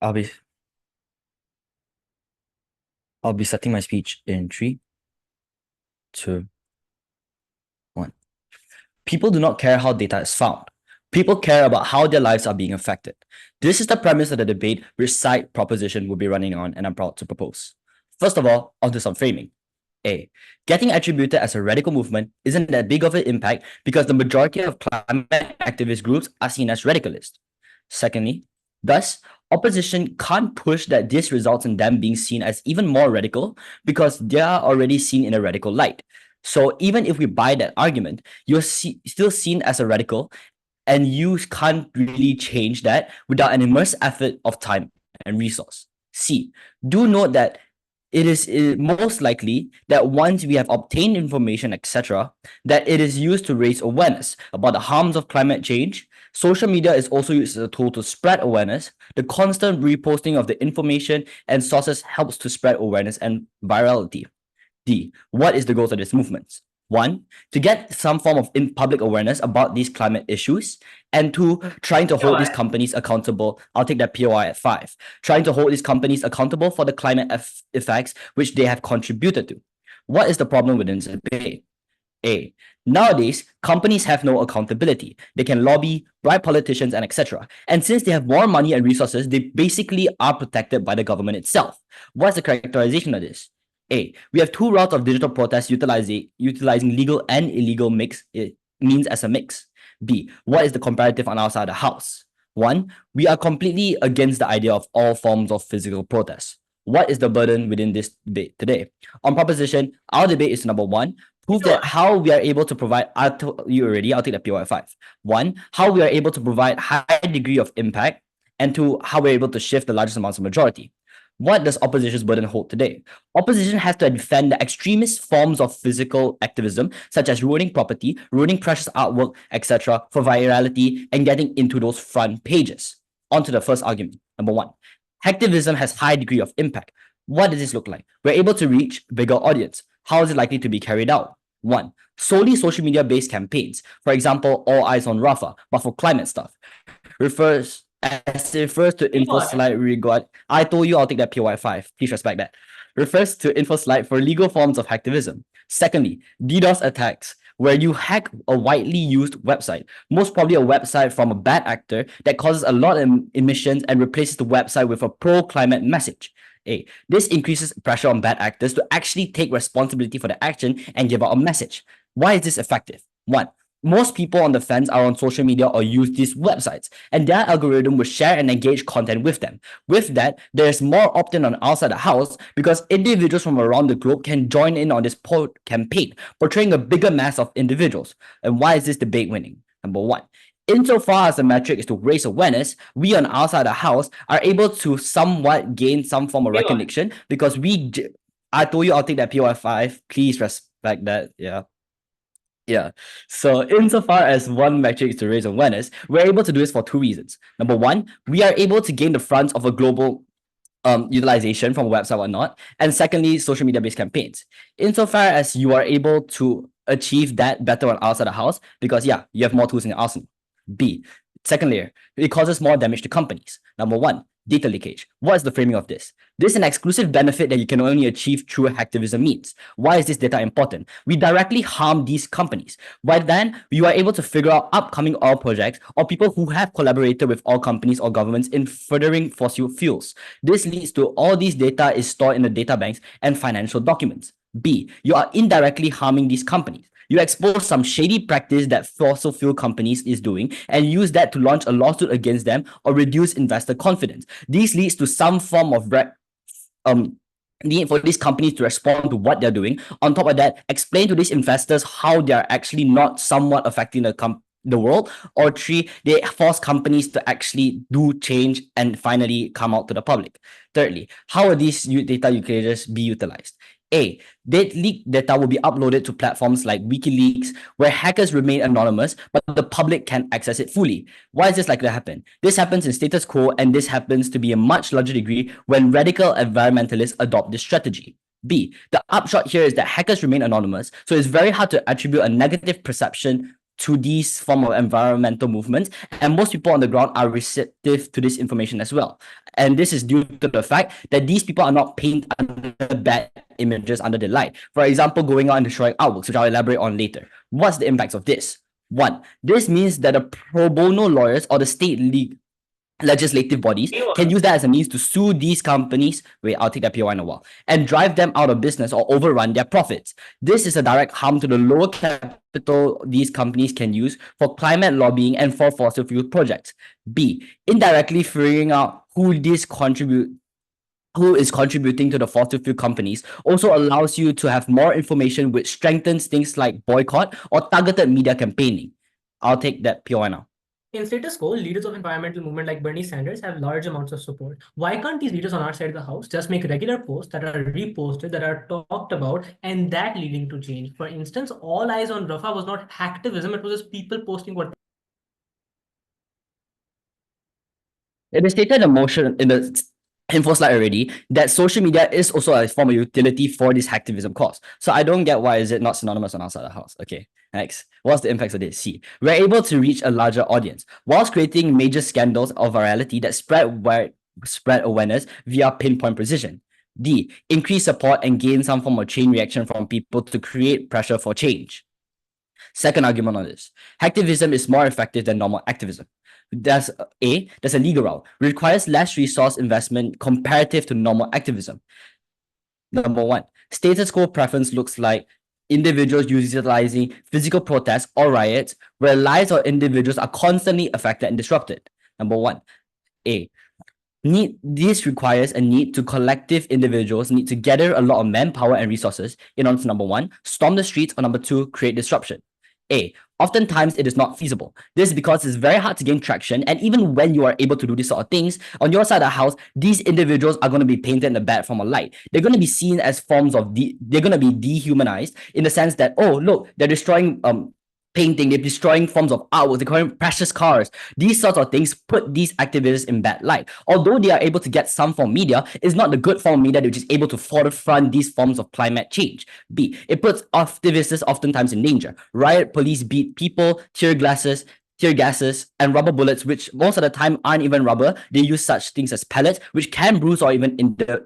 I'll be I'll be starting my speech in three, two, one. People do not care how data is found. People care about how their lives are being affected. This is the premise of the debate which side proposition will be running on, and I'm proud to propose. First of all, onto some framing. A. Getting attributed as a radical movement isn't that big of an impact because the majority of climate activist groups are seen as radicalist. Secondly, thus, opposition can't push that this results in them being seen as even more radical because they are already seen in a radical light. So even if we buy that argument, you're still seen as a radical, and you can't really change that without an immense effort of time and resource. C. Do note that it is most likely that once we have obtained information, etc., that it is used to raise awareness about the harms of climate change. Social media is also used as a tool to spread awareness. The constant reposting of the information and sources helps to spread awareness and virality. D. What is the goal of these movements? One, to get some form of public awareness about these climate issues, and two, trying to hold these companies accountable. I'll take that POI at 5. Trying to hold these companies accountable for the climate effects which they have contributed to. What is the problem within this debate? A. Nowadays, companies have no accountability. They can lobby, bribe politicians, and etc. And since they have more money and resources, they basically are protected by the government itself. What's the characterization of this? A. We have two routes of digital protest utilizing legal and illegal means as a mix. B. What is the comparative on our side of the house? One, we are completely against the idea of all forms of physical protest. What is the burden within this debate today? On proposition, our debate is number one, prove that how we are able to provide, I told you already, I'll take the POI 5. One, how we are able to provide high degree of impact, and two, how we're able to shift the largest amounts of majority. What does opposition's burden hold today? Opposition has to defend the extremist forms of physical activism, such as ruining property, ruining precious artwork, etc., for virality and getting into those front pages. On to the first argument. Number one, hacktivism has high degree of impact. What does this look like? We're able to reach bigger audience. How is it likely to be carried out? One, solely social media-based campaigns. For example, all eyes on Rafa, but for climate stuff. Refers to info slide regard. I told you I'll take that POI 5. Please respect that. Refers to info slide for legal forms of hacktivism. Secondly, DDoS attacks, where you hack a widely used website, most probably a website from a bad actor that causes a lot of emissions and replaces the website with a pro-climate message. A. This increases pressure on bad actors to actually take responsibility for the action and give out a message. Why is this effective? One, most people on the fence are on social media or use these websites, and their algorithm will share and engage content with them. With that, there's more opt-in on outside the house because individuals from around the globe can join in on this campaign, portraying a bigger mass of individuals. And why is this debate winning? Number one, insofar as the metric is to raise awareness, we on outside the house are able to somewhat gain some form of recognition because I told you I'll take that POI 5. Please respect that. Yeah. Yeah. So insofar as one metric is to raise awareness, we're able to do this for two reasons. Number one, we are able to gain the front of a global utilization from a website or not. And secondly, social media-based campaigns. Insofar as you are able to achieve that better on outside the house, because yeah, you have more tools in your arsenal. B, second layer, it causes more damage to companies. Number one, data leakage. What is the framing of this? This is an exclusive benefit that you can only achieve through hacktivism means. Why is this data important? We directly harm these companies. By then, you are able to figure out upcoming oil projects or people who have collaborated with oil companies or governments in furthering fossil fuels. This leads to all these data is stored in the data banks and financial documents. B, you are indirectly harming these companies. You expose some shady practice that fossil fuel companies is doing and use that to launch a lawsuit against them or reduce investor confidence. This leads to some form of need for these companies to respond to what they're doing. On top of that, explain to these investors how they're actually not somewhat affecting the world. Or three, they force companies to actually do change and finally come out to the public. Thirdly, how are these data usages be utilized? A, leaked data will be uploaded to platforms like WikiLeaks, where hackers remain anonymous, but the public can access it fully. Why is this likely to happen? This happens in status quo, and this happens to be a much larger degree when radical environmentalists adopt this strategy. B, the upshot here is that hackers remain anonymous, so it's very hard to attribute a negative perception to these form of environmental movements, and most people on the ground are receptive to this information as well. And this is due to the fact that these people are not painted under bad images under the light. For example, going out and destroying artworks, which I'll elaborate on later. What's the impacts of this? One, this means that the pro bono lawyers or the state legislative bodies can use that as a means to sue these companies. Wait, I'll take that POI in a while. And drive them out of business or overrun their profits. This is a direct harm to the lower capital these companies can use for climate lobbying and for fossil fuel projects. B, indirectly figuring out who is contributing to the fossil fuel companies also allows you to have more information, which strengthens things like boycott or targeted media campaigning. I'll take that POI now. In status quo, leaders of environmental movement like Bernie Sanders have large amounts of support. Why can't these leaders on our side of the house just make regular posts that are reposted, that are talked about, and that leading to change? For instance, all eyes on Rafah was not hacktivism, it was just people posting what. It is stated in motion in the info slide already that social media is also a form of utility for this hacktivism cause. So I don't get why is it not synonymous on outside the house. Okay, next. What's the impacts of this? C. We're able to reach a larger audience whilst creating major scandals of virality that spread awareness via pinpoint precision. D. Increase support and gain some form of chain reaction from people to create pressure for change. Second argument on this. Hacktivism is more effective than normal activism. There's a legal route. Requires less resource investment comparative to normal activism. Number one, status quo preference looks like individuals utilizing physical protests or riots where lives of individuals are constantly affected and disrupted. Number one, this requires a need to collective individuals need to gather a lot of manpower and resources in order to, number one, storm the streets, or number two, create disruption. Oftentimes it is not feasible. This is because it's very hard to gain traction, and even when you are able to do these sort of things, on your side of the house, these individuals are going to be painted in the bad form of light. They're going to be seen as forms of they're going to be dehumanized in the sense that, oh, look, they're destroying painting, they're destroying forms of artwork, they're calling precious cars. These sorts of things put these activists in bad light. Although they are able to get some form of media, it's not the good form of media which is able to forefront these forms of climate change. B, it puts activists oftentimes in danger. Riot police beat people, tear gases, and rubber bullets, which most of the time aren't even rubber. They use such things as pellets, which can bruise or even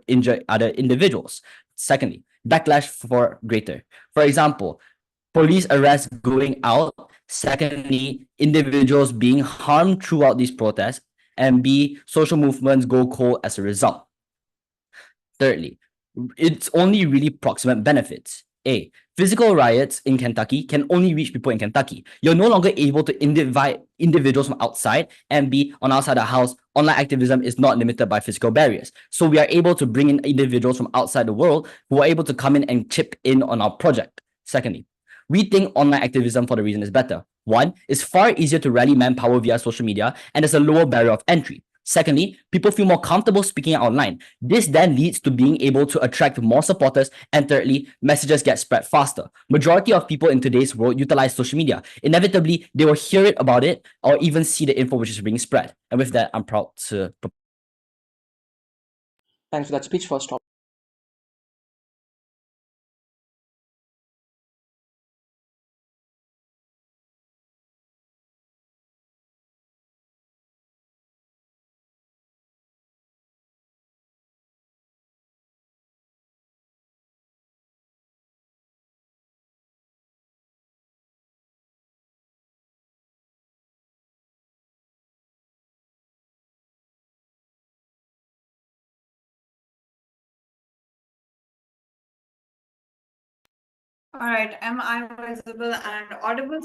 injure other individuals. Secondly, backlash for greater. For example, police arrests going out. Secondly, individuals being harmed throughout these protests. And B, social movements go cold as a result. Thirdly, it's only really proximate benefits. Physical riots in Kentucky can only reach people in Kentucky. You're no longer able to invite individuals from outside. And B, on our side of the house, online activism is not limited by physical barriers. So we are able to bring in individuals from outside the world who are able to come in and chip in on our project. Secondly, we think online activism for the reason is better. One, it's far easier to rally manpower via social media, and there's a lower barrier of entry. Secondly, people feel more comfortable speaking out online. This then leads to being able to attract more supporters. And thirdly, messages get spread faster. Majority of people in today's world utilize social media. Inevitably, they will hear it about it or even see the info which is being spread. And with that, I'm proud to. Thanks for that speech. First stop. All right, am I visible and audible?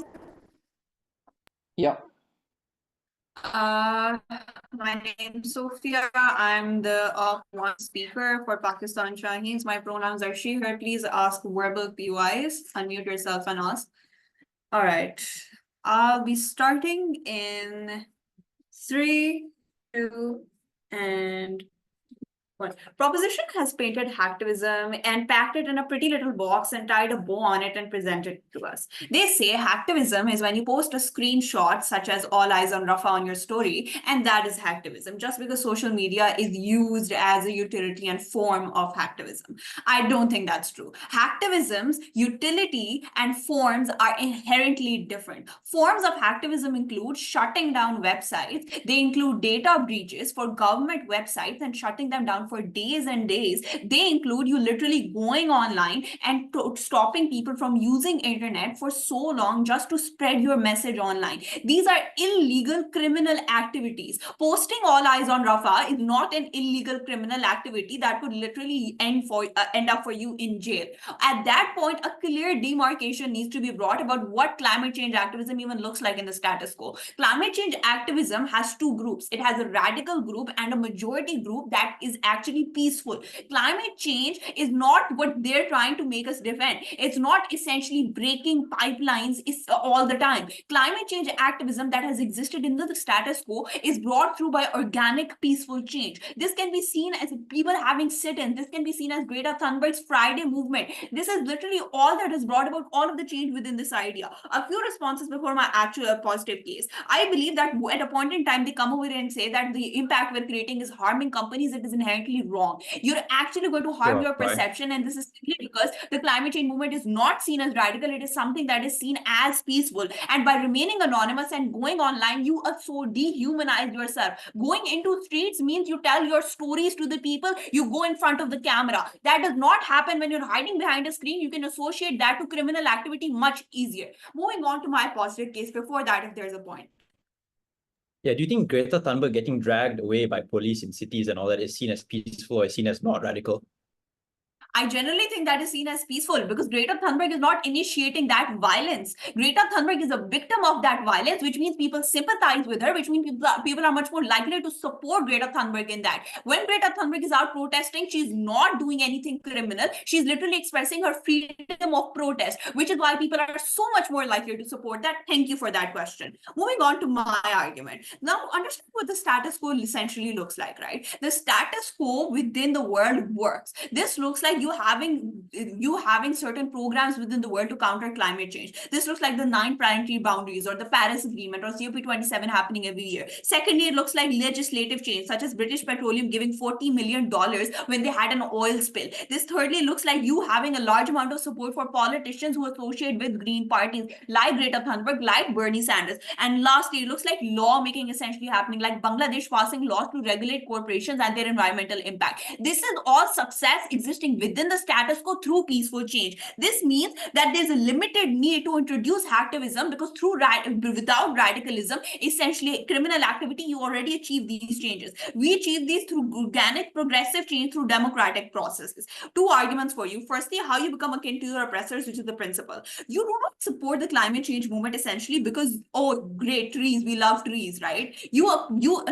Yeah. My name is Sophia. I'm the one speaker for Pakistan Shaheens. My pronouns are she, her. Please ask verbal POIs. Unmute yourself and ask. All right. I'll be starting in 3, 2, and Proposition has painted hacktivism and packed it in a pretty little box and tied a bow on it and presented it to us. They say hacktivism is when you post a screenshot such as all eyes on Rafa on your story, and that is hacktivism, just because social media is used as a utility and form of hacktivism. I don't think that's true. Hacktivism's utility and forms are inherently different. Forms of hacktivism include shutting down websites. They include data breaches for government websites and shutting them down for days and days. They include you literally going online and stopping people from using internet for so long just to spread your message online. These are illegal criminal activities. Posting all eyes on Rafa is not an illegal criminal activity that could literally end up for you in jail. At that point, a clear demarcation needs to be brought about what climate change activism even looks like in the status quo. Climate change activism has two groups. It has a radical group and a majority group that is actually peaceful. Climate change is not what they're trying to make us defend. It's not essentially breaking pipelines all the time. Climate change activism that has existed in the status quo is brought through by organic, peaceful change. This can be seen as people having sit-ins. This can be seen as Greta Thunberg's Friday movement. This is literally all that has brought about all of the change within this idea. A few responses before my actual positive case. I believe that at a point in time, they come over and say that the impact we're creating is harming companies. It is inherently wrong. You're actually going to harm your perception, and this is simply because the climate change movement is not seen as radical. It is something that is seen as peaceful. And by remaining anonymous and going online, you also dehumanize yourself. Going into streets means you tell your stories to the people. You go in front of the camera. That does not happen when you're hiding behind a screen. You can associate that to criminal activity much easier. Moving on to my positive case before that, if there's a point. Yeah, do you think Greta Thunberg getting dragged away by police in cities and all that is seen as peaceful or is seen as not radical? I generally think that is seen as peaceful because Greta Thunberg is not initiating that violence. Greta Thunberg is a victim of that violence, which means people sympathize with her, which means people are much more likely to support Greta Thunberg in that. When Greta Thunberg is out protesting, she's not doing anything criminal. She's literally expressing her freedom of protest, which is why people are so much more likely to support that. Thank you for that question. Moving on to my argument. Now, understand what the status quo essentially looks like, right? The status quo within the world works. This looks like you having certain programs within the world to counter climate change. This looks like the 9 planetary boundaries or the Paris Agreement or COP27 happening every year. Secondly, it looks like legislative change, such as British Petroleum giving $40 million when they had an oil spill. This thirdly looks like you having a large amount of support for politicians who associate with green parties like Greta Thunberg, like Bernie Sanders. And lastly, it looks like lawmaking essentially happening, like Bangladesh passing laws to regulate corporations and their environmental impact. This is all success existing within the status quo through peaceful change. This means that there's a limited need to introduce hacktivism because without radicalism, essentially criminal activity, you already achieve these changes. We achieve these through organic progressive change through democratic processes. Two arguments for you. Firstly, how you become akin to your oppressors, which is the principle. You do not support the climate change movement essentially because, oh, great trees, we love trees, right? You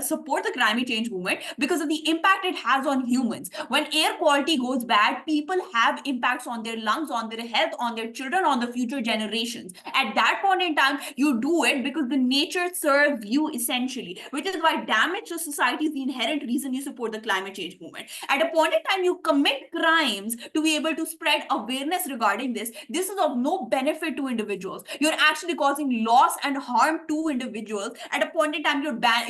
support the climate change movement because of the impact it has on humans. When air quality goes bad, people have impacts on their lungs, on their health, on their children, on the future generations. At that point in time, you do it because the nature serves you essentially, which is why damage to society is the inherent reason you support the climate change movement. At a point in time, you commit crimes to be able to spread awareness regarding this. This is of no benefit to individuals. You're actually causing loss and harm to individuals. At a point in time,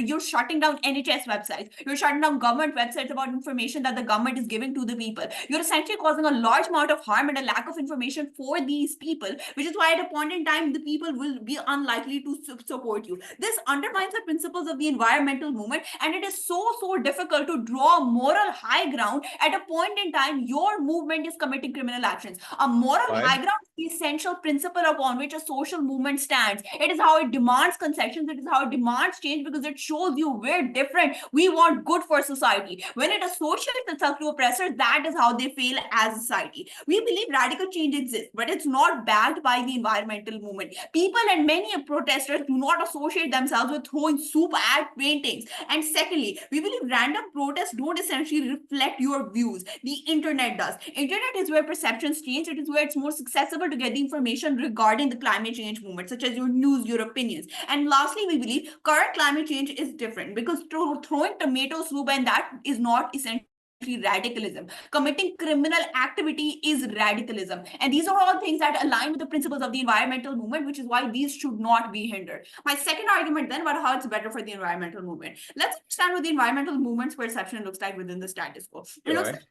you're shutting down NHS websites. You're shutting down government websites about information that the government is giving to the people. You're essentially causing a large amount of harm and a lack of information for these people, which is why at a point in time, the people will be unlikely to support you. This undermines the principles of the environmental movement, and it is so difficult to draw moral high ground at a point in time your movement is committing criminal actions. A moral high ground is the essential principle upon which a social movement stands. It is how it demands concessions. It is how it demands change because it shows you we're different. We want good for society. When it associates itself to oppressors, that is how they fail as a society. We believe radical change exists, but it's not backed by the environmental movement. People and many protesters do not associate themselves with throwing soup at paintings. And secondly, we believe random protests don't essentially reflect your views. The internet does. Internet is where perceptions change. It is where it's more accessible to get the information regarding the climate change movement, such as your news, your opinions. And lastly, we believe current climate change is different because throwing tomato soup and that is not essentially radicalism. Committing criminal activity is radicalism. And these are all things that align with the principles of the environmental movement, which is why these should not be hindered. My second argument then about how it's better for the environmental movement. Let's understand what the environmental movement's perception looks like within the status quo. It looks like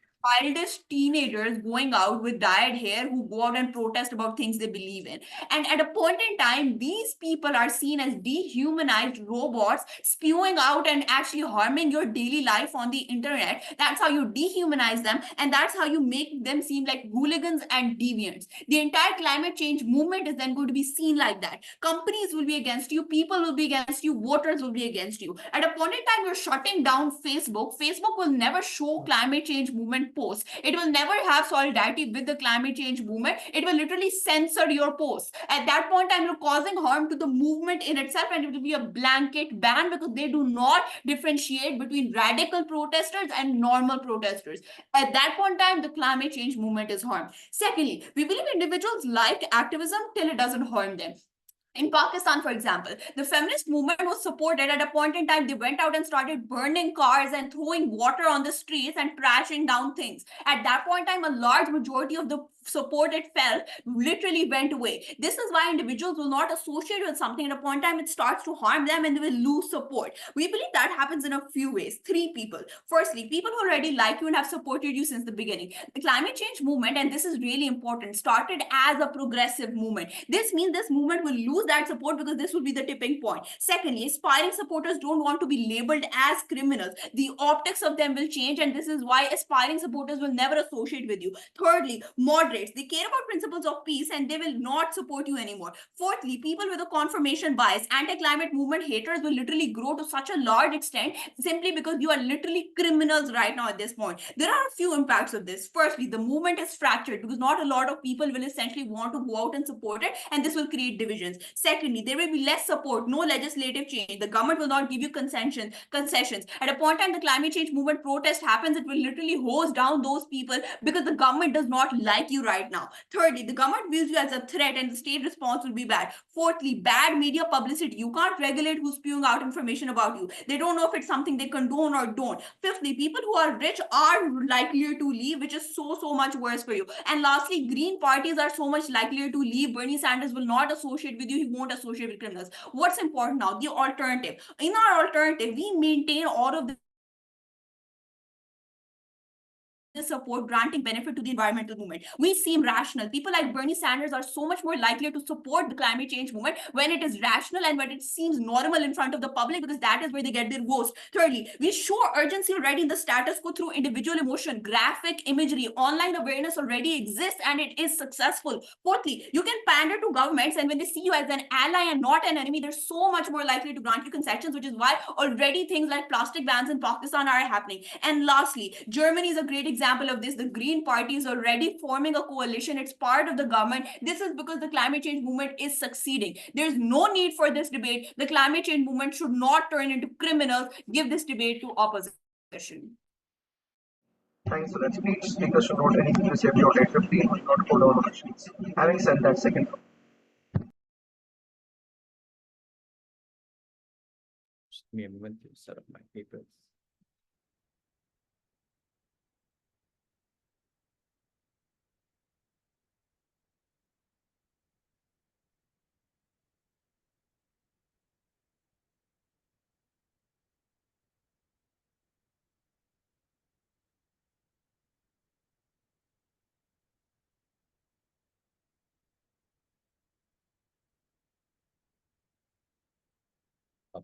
wildest teenagers going out with dyed hair who go out and protest about things they believe in. And at a point in time, these people are seen as dehumanized robots spewing out and actually harming your daily life on the internet. That's how you dehumanize them, and that's how you make them seem like hooligans and deviants. The entire climate change movement is then going to be seen like that. Companies will be against you, people will be against you, voters will be against you. At a point in time, you're shutting down Facebook. Facebook will never show climate change movement posts. It will never have solidarity with the climate change movement. It will literally censor your posts. At that point in time, you're causing harm to the movement in itself, and it will be a blanket ban because they do not differentiate between radical protesters and normal protesters. At that point in time, the climate change movement is harmed. Secondly, we believe individuals like activism till it doesn't harm them. In Pakistan, for example, the feminist movement was supported. At a point in time, they went out and started burning cars and throwing water on the streets and trashing down things. At that point in time, a large majority of the support it felt literally went away. This is why individuals will not associate with something. At a point in time, it starts to harm them and they will lose support. We believe that happens in a few ways. Three people. Firstly, people who already like you and have supported you since the beginning. The climate change movement, and this is really important, started as a progressive movement. This means this movement will lose that support because this will be the tipping point. Secondly, aspiring supporters don't want to be labeled as criminals. The optics of them will change, and this is why aspiring supporters will never associate with you. Thirdly, moderates. They care about principles of peace and they will not support you anymore. Fourthly, people with a confirmation bias, anti-climate movement haters will literally grow to such a large extent simply because you are literally criminals right now at this point. There are a few impacts of this. Firstly, the movement is fractured because not a lot of people will essentially want to go out and support it, and this will create divisions. Secondly, there will be less support, no legislative change. The government will not give you concessions. At a point in time, the climate change movement protest happens, it will literally hose down those people because the government does not like you right now. Thirdly, the government views you as a threat and the state response will be bad. Fourthly, bad media publicity. You can't regulate who's spewing out information about you. They don't know if it's something they condone or don't. Fifthly, people who are rich are likelier to leave, which is so much worse for you. And lastly, green parties are so much likelier to leave. Bernie Sanders will not associate with you. He won't associate with criminals. What's important now? The alternative. In our alternative, we maintain all of support, granting benefit to the environmental movement. We seem rational. People like Bernie Sanders are so much more likely to support the climate change movement when it is rational and when it seems normal in front of the public, because that is where they get their votes. Thirdly, we show urgency already in the status quo through individual emotion, graphic imagery. Online awareness already exists and it is successful. Fourthly, you can pander to governments, and when they see you as an ally and not an enemy, they're so much more likely to grant you concessions, which is why already things like plastic bans in Pakistan are happening. And lastly, Germany is a great example of this. The Green Party is already forming a coalition. It's part of the government. This is because the climate change movement is succeeding. There's no need for this debate. The climate change movement should not turn into criminals. Give this debate to opposition. Thanks for that speech. Speakers should note anything you say beyond 8:15 will not hold on questions. Having said that, second. Just give me a moment to set up my papers.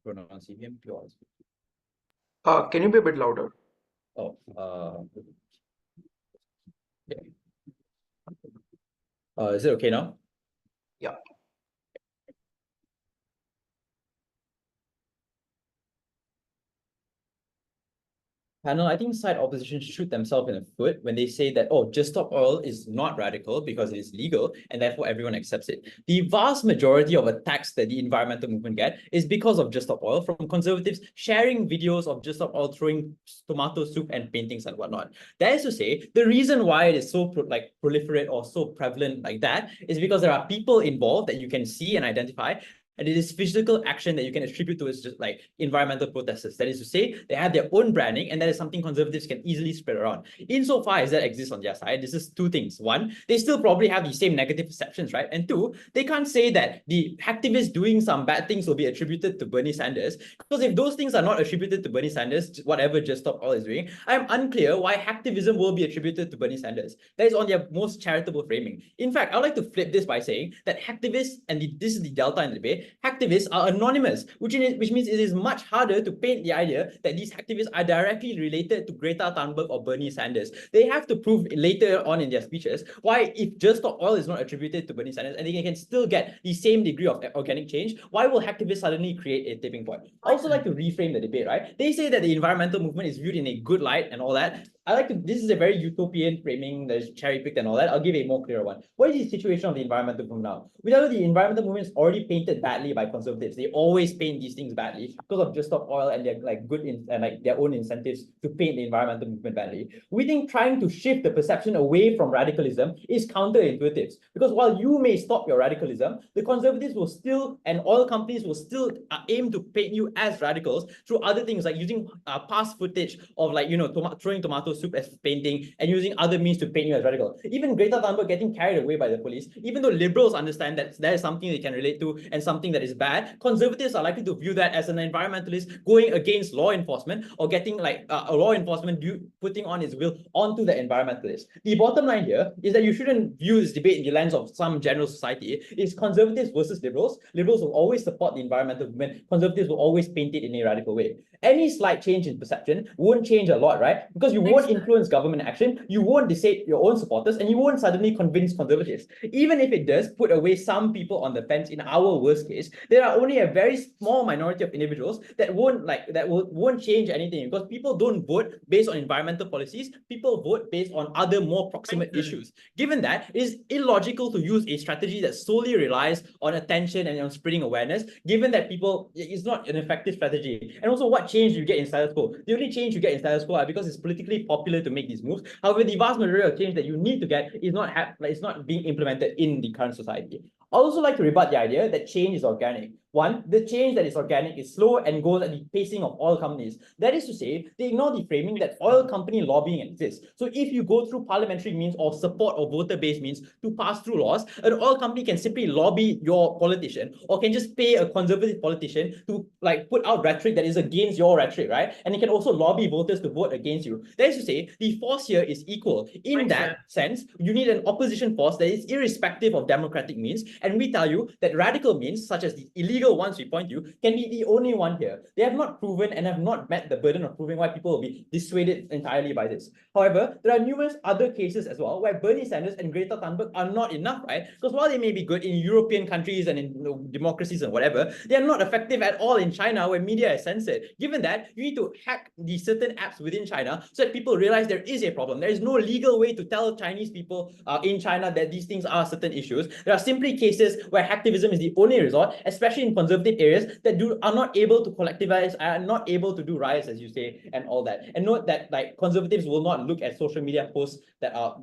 Pronunciation pure. Can you be a bit louder? Oh, yeah. Is it okay now? Yeah. Panel, I think side opposition shoot themselves in the foot when they say that, oh, Just Stop Oil is not radical because it is legal and therefore everyone accepts it. The vast majority of attacks that the environmental movement get is because of Just Stop Oil, from conservatives sharing videos of Just Stop Oil throwing tomato soup and paintings and whatnot. That is to say, the reason why it is so proliferate or so prevalent like that is because there are people involved that you can see and identify And it is physical action that you can attribute to as just like environmental protesters. That is to say, they have their own branding, and that is something conservatives can easily spread around. Insofar as that exists on their side, this is two things. One, they still probably have the same negative perceptions, right? And two, they can't say that the hacktivists doing some bad things will be attributed to Bernie Sanders, because if those things are not attributed to Bernie Sanders, whatever Just Stop Oil is doing, I'm unclear why hacktivism will be attributed to Bernie Sanders. That is on their most charitable framing. In fact, I'd like to flip this by saying that hacktivists, and this is the delta in the debate, hacktivists are anonymous, which means it is much harder to paint the idea that these hacktivists are directly related to Greta Thunberg or Bernie Sanders. They have to prove later on in their speeches why, if Just Stop Oil is not attributed to Bernie Sanders and they can still get the same degree of organic change, why will hacktivists suddenly create a tipping point? I also like to reframe the debate, right? They say that the environmental movement is viewed in a good light and all that. This is a very utopian framing that is cherry-picked and all that. I'll give a more clear one. What is the situation of the environmental movement now? We know the environmental movement is already painted badly by conservatives. They always paint these things badly because of Just Stop Oil and their their own incentives to paint the environmental movement badly. We think trying to shift the perception away from radicalism is counterintuitive, because while you may stop your radicalism, the conservatives will still, and oil companies will still aim to paint you as radicals through other things like using past footage of throwing tomato soup as painting and using other means to paint you as radical. Even Greta Thunberg getting carried away by the police, even though liberals understand that that is something they can relate to and something that is bad, conservatives are likely to view that as an environmentalist going against law enforcement or getting a law enforcement putting on his will onto the environmentalist. The bottom line here is that you shouldn't view this debate in the lens of some general society. It's conservatives versus liberals. Liberals will always support the environmental movement. Conservatives will always paint it in a radical way. Any slight change in perception won't change a lot, right? Because you won't influence government action, you won't deceive your own supporters, and you won't suddenly convince conservatives. Even if it does put away some people on the fence, in our worst case, there are only a very small minority of individuals that won't change anything, because people don't vote based on environmental policies. People vote based on other more proximate issues. Given that, it is illogical to use a strategy that solely relies on attention and on spreading awareness, given that it's not an effective strategy. And also, what change you get in status quo? The only change you get in status quo are because it's politically popular to make these moves. However, the vast majority of change that you need to get is not being implemented in the current society. I also like to rebut the idea that change is organic. One, the change that is organic is slow and goes at the pacing of oil companies. That is to say, they ignore the framing that oil company lobbying exists. So if you go through parliamentary means or support or voter-based means to pass through laws, an oil company can simply lobby your politician or can just pay a conservative politician to put out rhetoric that is against your rhetoric, right? And it can also lobby voters to vote against you. That is to say, the force here is equal. In that sense, you need an opposition force that is irrespective of democratic means. And we tell you that radical means, such as the illegal ones we point to, can be the only one here. They have not proven and have not met the burden of proving why people will be dissuaded entirely by this. However, there are numerous other cases as well where Bernie Sanders and Greta Thunberg are not enough, right? Because while they may be good in European countries and in democracies and whatever, they are not effective at all in China, where media is censored. Given that, you need to hack the certain apps within China so that people realize there is a problem. There is no legal way to tell Chinese people in China that these things are certain issues. There are simply cases where hacktivism is the only resort, especially in conservative areas that are not able to collectivize, are not able to do riots, as you say, and all that. And note that conservatives will not look at social media posts that are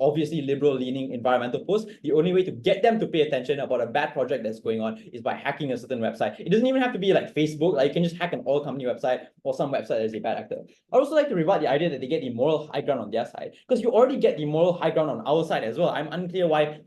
obviously liberal-leaning environmental posts. The only way to get them to pay attention about a bad project that's going on is by hacking a certain website. It doesn't even have to be like Facebook. You can just hack an oil company website or some website that is a bad actor. I'd also like to rebut the idea that they get the moral high ground on their side, because you already get the moral high ground on our side as well. I'm unclear why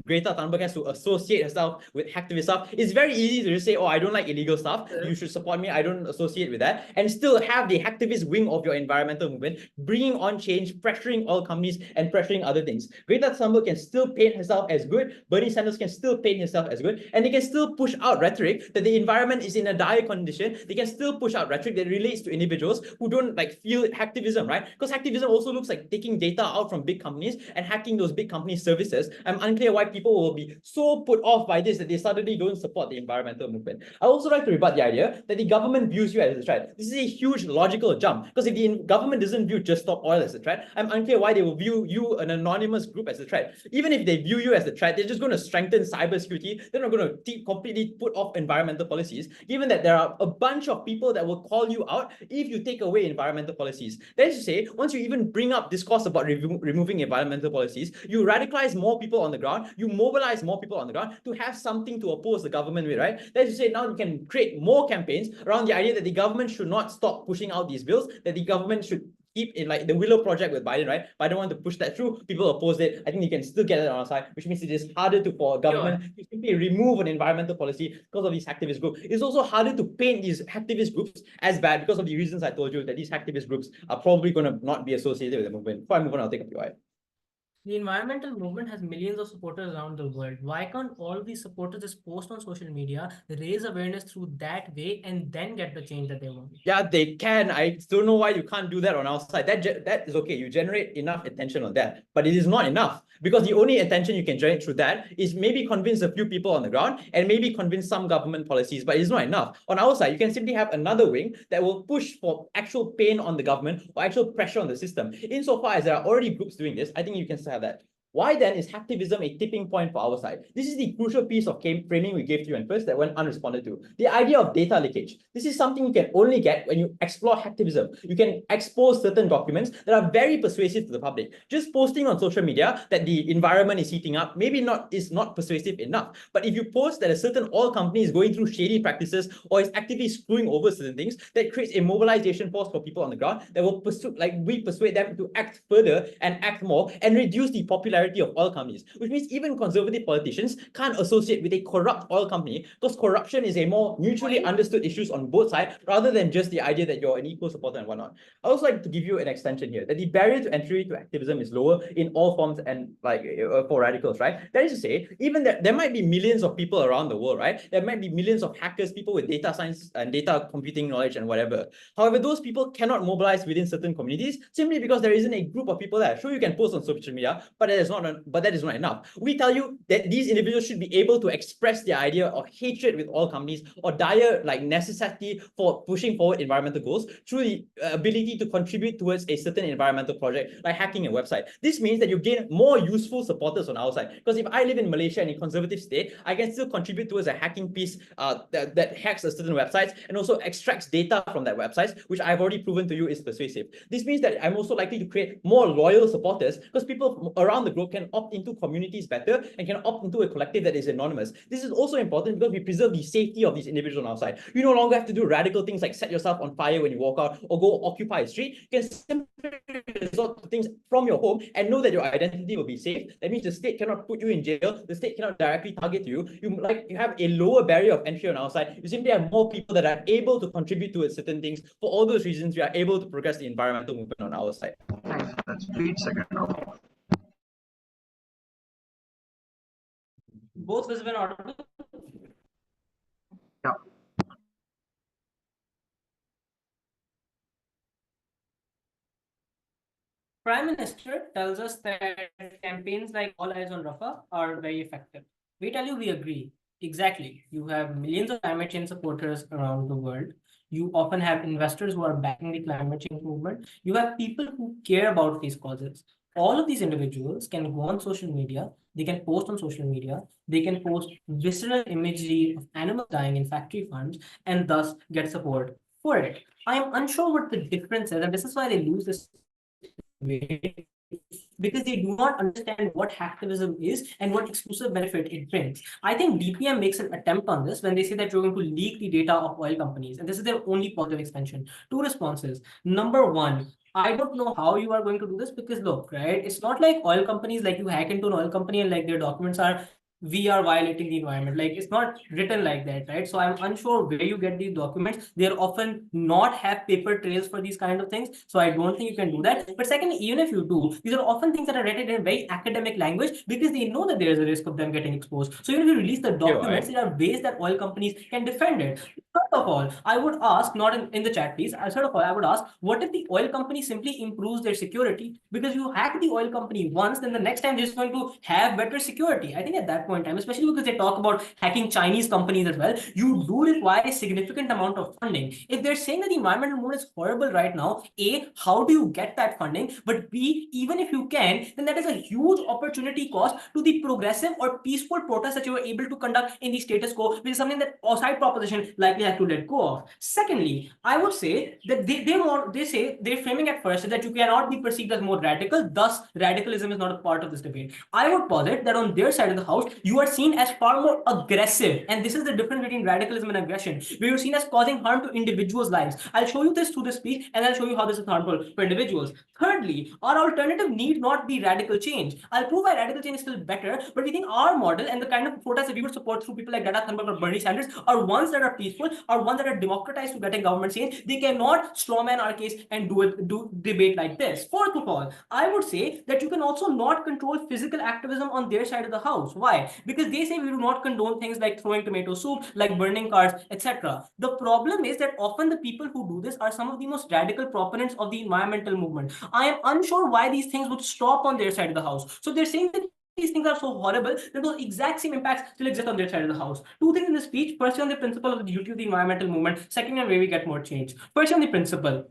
Greta Thunberg has to associate herself with hacktivist stuff. It's very easy to just say, oh, I don't like illegal stuff, you should support me, I don't associate with that, and still have the hacktivist wing of your environmental movement bringing on change, pressuring oil companies and pressuring other things. Greta Thunberg can still paint herself as good, Bernie Sanders can still paint himself as good, and they can still push out rhetoric that the environment is in a dire condition. They can still push out rhetoric that relates to individuals who don't feel hacktivism, right? Because hacktivism also looks like taking data out from big companies and hacking those big companies' services. I'm unclear why people will be so put off by this that they suddenly don't support the environmental movement. I also like to rebut the idea that the government views you as a threat. This is a huge logical jump, because if the government doesn't view Just Stop Oil as a threat, I'm unclear why they will view you, an anonymous group, as a threat. Even if they view you as a threat, they're just going to strengthen cybersecurity. They're not going to completely put off environmental policies, given that there are a bunch of people that will call you out if you take away environmental policies. That is to say, once you even bring up discourse about removing environmental policies, you radicalize more people on the ground, you mobilize more people on the ground to have something to oppose the government with, right? That is to say, now you can create more campaigns around the idea that the government should not stop pushing out these bills, that the government should keep in, like the Willow Project with Biden, right? Biden want to push that through. People oppose it. I think you can still get it on our side, which means it is harder for government to simply remove an environmental policy because of these hacktivist groups. It's also harder to paint these hacktivist groups as bad because of the reasons I told you, that these hacktivist groups are probably going to not be associated with the movement. Before I move on, I'll take a PY. The environmental movement has millions of supporters around the world. Why can't all these supporters just post on social media, raise awareness through that way, and then get the change that they want? Yeah, they can. I don't know why you can't do that on our side. That is okay. You generate enough attention on that, but it is not enough, because the only attention you can generate through that is maybe convince a few people on the ground and maybe convince some government policies, but it's not enough. On our side, you can simply have another wing that will push for actual pain on the government or actual pressure on the system. Insofar as there are already groups doing this, I think you can still have that. Why then is hacktivism a tipping point for our side? This is the crucial piece of framing we gave to you in first that went unresponded to. The idea of data leakage. This is something you can only get when you explore hacktivism. You can expose certain documents that are very persuasive to the public. Just posting on social media that the environment is heating up maybe is not persuasive enough. But if you post that a certain oil company is going through shady practices or is actively screwing over certain things, that creates a mobilization force for people on the ground that will persuade them to act further and act more and reduce the popularity of oil companies, which means even conservative politicians can't associate with a corrupt oil company, because corruption is a more mutually understood issue on both sides rather than just the idea that you're an equal supporter and whatnot. I also like to give you an extension here that the barrier to entry to activism is lower in all forms and for radicals, right? That is to say, even there might be millions of people around the world, right? There might be millions of hackers, people with data science and data computing knowledge and whatever. However, those people cannot mobilize within certain communities simply because there isn't a group of people there. Sure, you can post on social media, but that is not enough. We tell you that these individuals should be able to express the idea of hatred with all companies or dire necessity for pushing forward environmental goals through the ability to contribute towards a certain environmental project, like hacking a website. This means that you gain more useful supporters on our side. Because if I live in Malaysia in a conservative state, I can still contribute towards a hacking piece that hacks a certain websites and also extracts data from that website, which I've already proven to you is persuasive. This means that I'm also likely to create more loyal supporters because people around the globe can opt into communities better and can opt into a collective that is anonymous. This is also important because we preserve the safety of these individuals on our side. You no longer have to do radical things like set yourself on fire when you walk out or go occupy a street. You can simply resort to things from your home and know that your identity will be safe. That means the state cannot put you in jail. The state cannot directly target you. You have a lower barrier of entry on our side. You simply have more people that are able to contribute to certain things. For all those reasons, we are able to progress the environmental movement on our side. Thanks. That's great. Second round. Both visible and audible. Yeah. Prime Minister tells us that campaigns like All Eyes on Rafah are very effective. We tell you we agree. Exactly. You have millions of climate change supporters around the world. You often have investors who are backing the climate change movement. You have people who care about these causes. All of these individuals can go on social media. They can post on social media. They can post visceral imagery of animals dying in factory farms and thus get support for it. I am unsure what the difference is, and this is why they lose this way, because they do not understand what hacktivism is and what exclusive benefit it brings. I think DPM makes an attempt on this when they say that you're going to leak the data of oil companies, and this is their only positive extension. Two responses. Number one, I don't know how you are going to do this, because look, right, it's not like oil companies, like you hack into an oil company and like their documents are, we are violating the environment. Like, it's not written like that, right? So I'm unsure where you get these documents. They're often not have paper trails for these kind of things. So I don't think you can do that. But secondly, even if you do, these are often things that are written in very academic language because they know that there is a risk of them getting exposed. So even if you release the documents, there are ways that oil companies can defend it. First of all, I would ask, not in the chat, please. Third of all, I would ask, what if the oil company simply improves their security? Because you hack the oil company once, then the next time they're just going to have better security. I think at that point in time, especially because they talk about hacking Chinese companies as well, you do require a significant amount of funding. If they're saying that the environmental movement is horrible right now, A, how do you get that funding? But B, even if you can, then that is a huge opportunity cost to the progressive or peaceful protests that you were able to conduct in the status quo, which is something that side proposition like exactly have to let go of. Secondly, I would say that they're framing at first that you cannot be perceived as more radical, thus radicalism is not a part of this debate. I would posit that on their side of the house, you are seen as far more aggressive, and this is the difference between radicalism and aggression, where you're seen as causing harm to individuals' lives. I'll show you this through this speech, and I'll show you how this is harmful for individuals. Thirdly, our alternative need not be radical change. I'll prove why radical change is still better, but we think our model and the kind of protests that we would support through people like Greta Thunberg or Bernie Sanders are ones that are peaceful, are ones that are democratized to getting government change. They cannot strawman our case and do debate like this. Fourth of all, I would say that you can also not control physical activism on their side of the house. Why? Because they say we do not condone things like throwing tomato soup, like burning cars, etc. The problem is that often the people who do this are some of the most radical proponents of the environmental movement. I am unsure why these things would stop on their side of the house. So they're saying that these things are so horrible that those exact same impacts still exist on their side of the house. Two things in the speech. First, on the principle of the duty of the environmental movement. Second, on where we get more change. First, on the principle.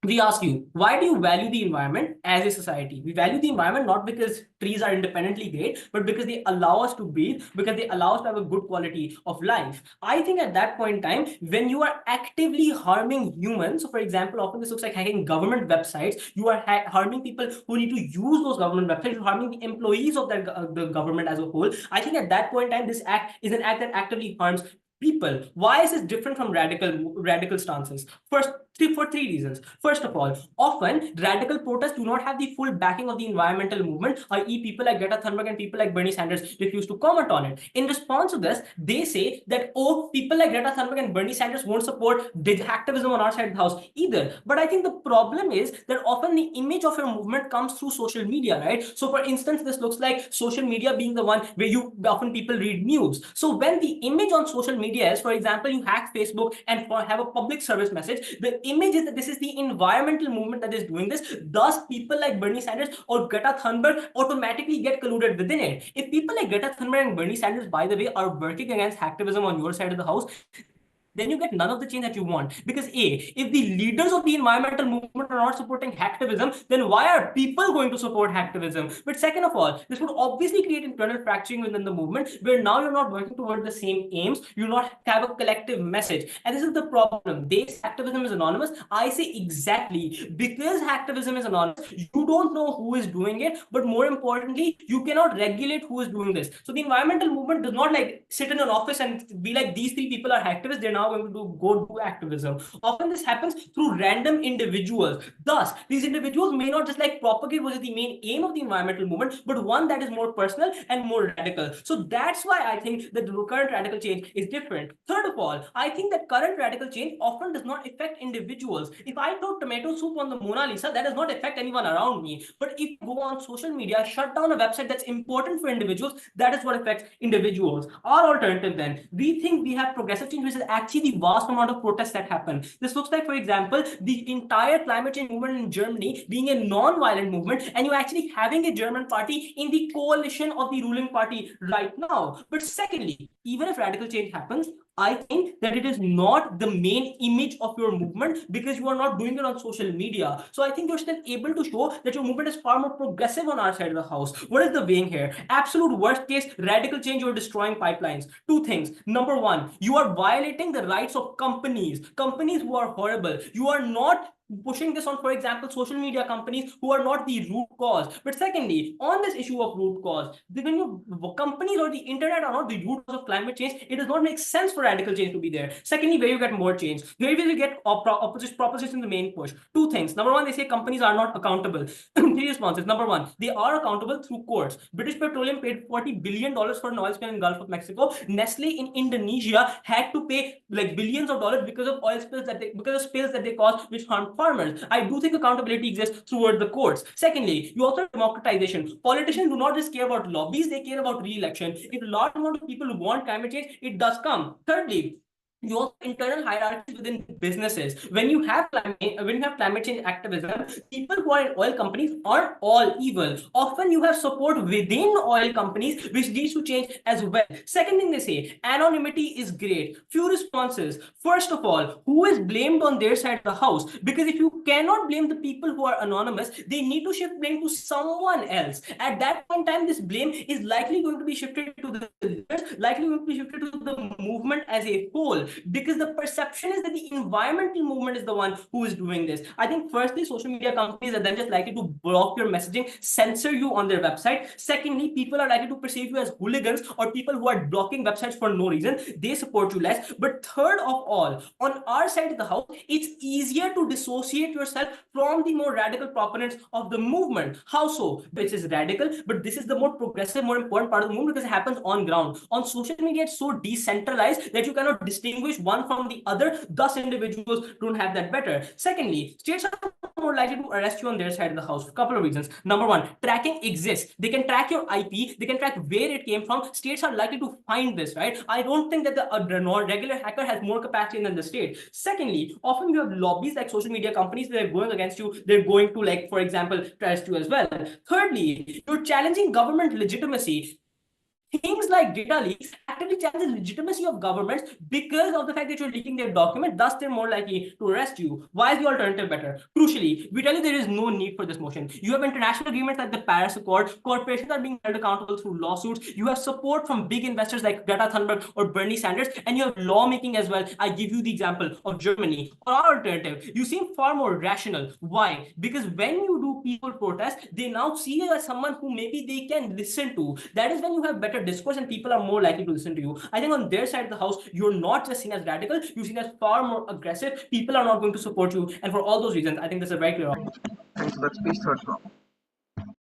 We ask you, why do you value the environment as a society? We value the environment not because trees are independently great, but because they allow us to breathe, because they allow us to have a good quality of life. I think at that point in time, when you are actively harming humans, so for example, often this looks like hacking government websites, you are harming people who need to use those government websites, you're harming the employees of the government as a whole. I think at that point in time, this act is an act that actively harms people. Why is this different from radical stances? For three reasons. First of all, often radical protests do not have the full backing of the environmental movement, i.e. people like Greta Thunberg and people like Bernie Sanders refuse to comment on it. In response to this, they say that, oh, people like Greta Thunberg and Bernie Sanders won't support activism on our side of the house either. But I think the problem is that often the image of your movement comes through social media, right? So for instance, this looks like social media being the one where often people read news. So when the image on social media is, for example, you hack Facebook and have a public service message, the image is that this is the environmental movement that is doing this. Thus, people like Bernie Sanders or Greta Thunberg automatically get colluded within it. If people like Greta Thunberg and Bernie Sanders, by the way, are working against hacktivism on your side of the house, then you get none of the change that you want. Because if the leaders of the environmental movement are not supporting hacktivism, then why are people going to support hacktivism? But second of all, this would obviously create internal fracturing within the movement, where now you're not working toward the same aims, you not have a collective message. And this is the problem. They say hacktivism is anonymous. I say exactly, because hacktivism is anonymous, you don't know who is doing it, but more importantly, you cannot regulate who is doing this. So the environmental movement does not like sit in an office and be like, these three people are hacktivists, they're now going to go do activism. Often this happens through random individuals. Thus, these individuals may not just like propagate what is the main aim of the environmental movement, but one that is more personal and more radical. So that's why I think that the current radical change is different. Third of all, I think that current radical change often does not affect individuals. If I throw tomato soup on the Mona Lisa, that does not affect anyone around me. But if you go on social media, shut down a website that's important for individuals, that is what affects individuals. Our alternative then, we think we have progressive change, which is actually the vast amount of protests that happen. This looks like, for example, the entire climate change movement in Germany being a non-violent movement, and you actually having a German party in the coalition of the ruling party right now. But secondly, even if radical change happens, I think that it is not the main image of your movement, because you are not doing it on social media. So I think you're still able to show that your movement is far more progressive on our side of the house. What is the weighing here? Absolute worst case, radical change, you're destroying pipelines. Two things. Number one, you are violating the rights of companies who are horrible. You are not pushing this on, for example, social media companies who are not the root cause. But secondly, on this issue of root cause, when your companies or the internet are not the root cause of climate change, it does not make sense for radical change to be there. Secondly, where you get more change, where will you get propositions in the main push? Two things. Number one, they say companies are not accountable. Three responses. Number one, they are accountable through courts. British Petroleum paid $40 billion for an oil spill in Gulf of Mexico. Nestle in Indonesia had to pay like billions of dollars because of oil spills because of spills that they caused, which harmed farmers. I do think accountability exists toward the courts. Secondly, you also have democratization. Politicians do not just care about lobbies, they care about re-election. If a large amount of people want climate change, it does come. Thirdly, you also have internal hierarchies within businesses. When you have climate change activism, people who are in oil companies aren't all evil. Often you have support within oil companies, which leads to change as well. Second thing they say, anonymity is great. Few responses. First of all, who is blamed on their side of the house? Because if you cannot blame the people who are anonymous, they need to shift blame to someone else. At that point in time, this blame is likely going to be shifted to the leaders, likely going to be shifted to the movement as a whole. because the perception is that the environmental movement is the one who is doing this. I think firstly, social media companies are then just likely to block your messaging, censor you on their website. Secondly, people are likely to perceive you as hooligans or people who are blocking websites for no reason. They support you less. But third of all, on our side of the house, it's easier to dissociate yourself from the more radical proponents of the movement. How so? Which is radical, but this is the more progressive, more important part of the movement because it happens on ground. On social media, it's so decentralized that you cannot distinguish one from the other. Thus, individuals don't have that better. Secondly, states are more likely to arrest you on their side of the house for a couple of reasons. Number one, tracking exists. They can track your IP. They can track where it came from. States are likely to find this, right? I don't think that the regular hacker has more capacity than the state. Secondly, often you have lobbies like social media companies that are going against you. They're going to, like, for example, arrest you as well. Thirdly, you're challenging government legitimacy. Things like data leaks actively challenge the legitimacy of governments because of the fact that you're leaking their document. Thus, they're more likely to arrest you. Why is the alternative better? Crucially, we tell you there is no need for this motion. You have international agreements like the Paris Accord. Corporations are being held accountable through lawsuits. You have support from big investors like Greta Thunberg or Bernie Sanders, and you have lawmaking as well. I give you the example of Germany. For our alternative, you seem far more rational. Why? Because when you do people protest, they now see you as someone who maybe they can listen to. That is when you have better discourse and people are more likely to listen to you. I think on their side of the house, you're not just seen as radical, you're seen as far more aggressive. People are not going to support you. And for all those reasons, I think this is a very clear. Thanks for that speech, third round.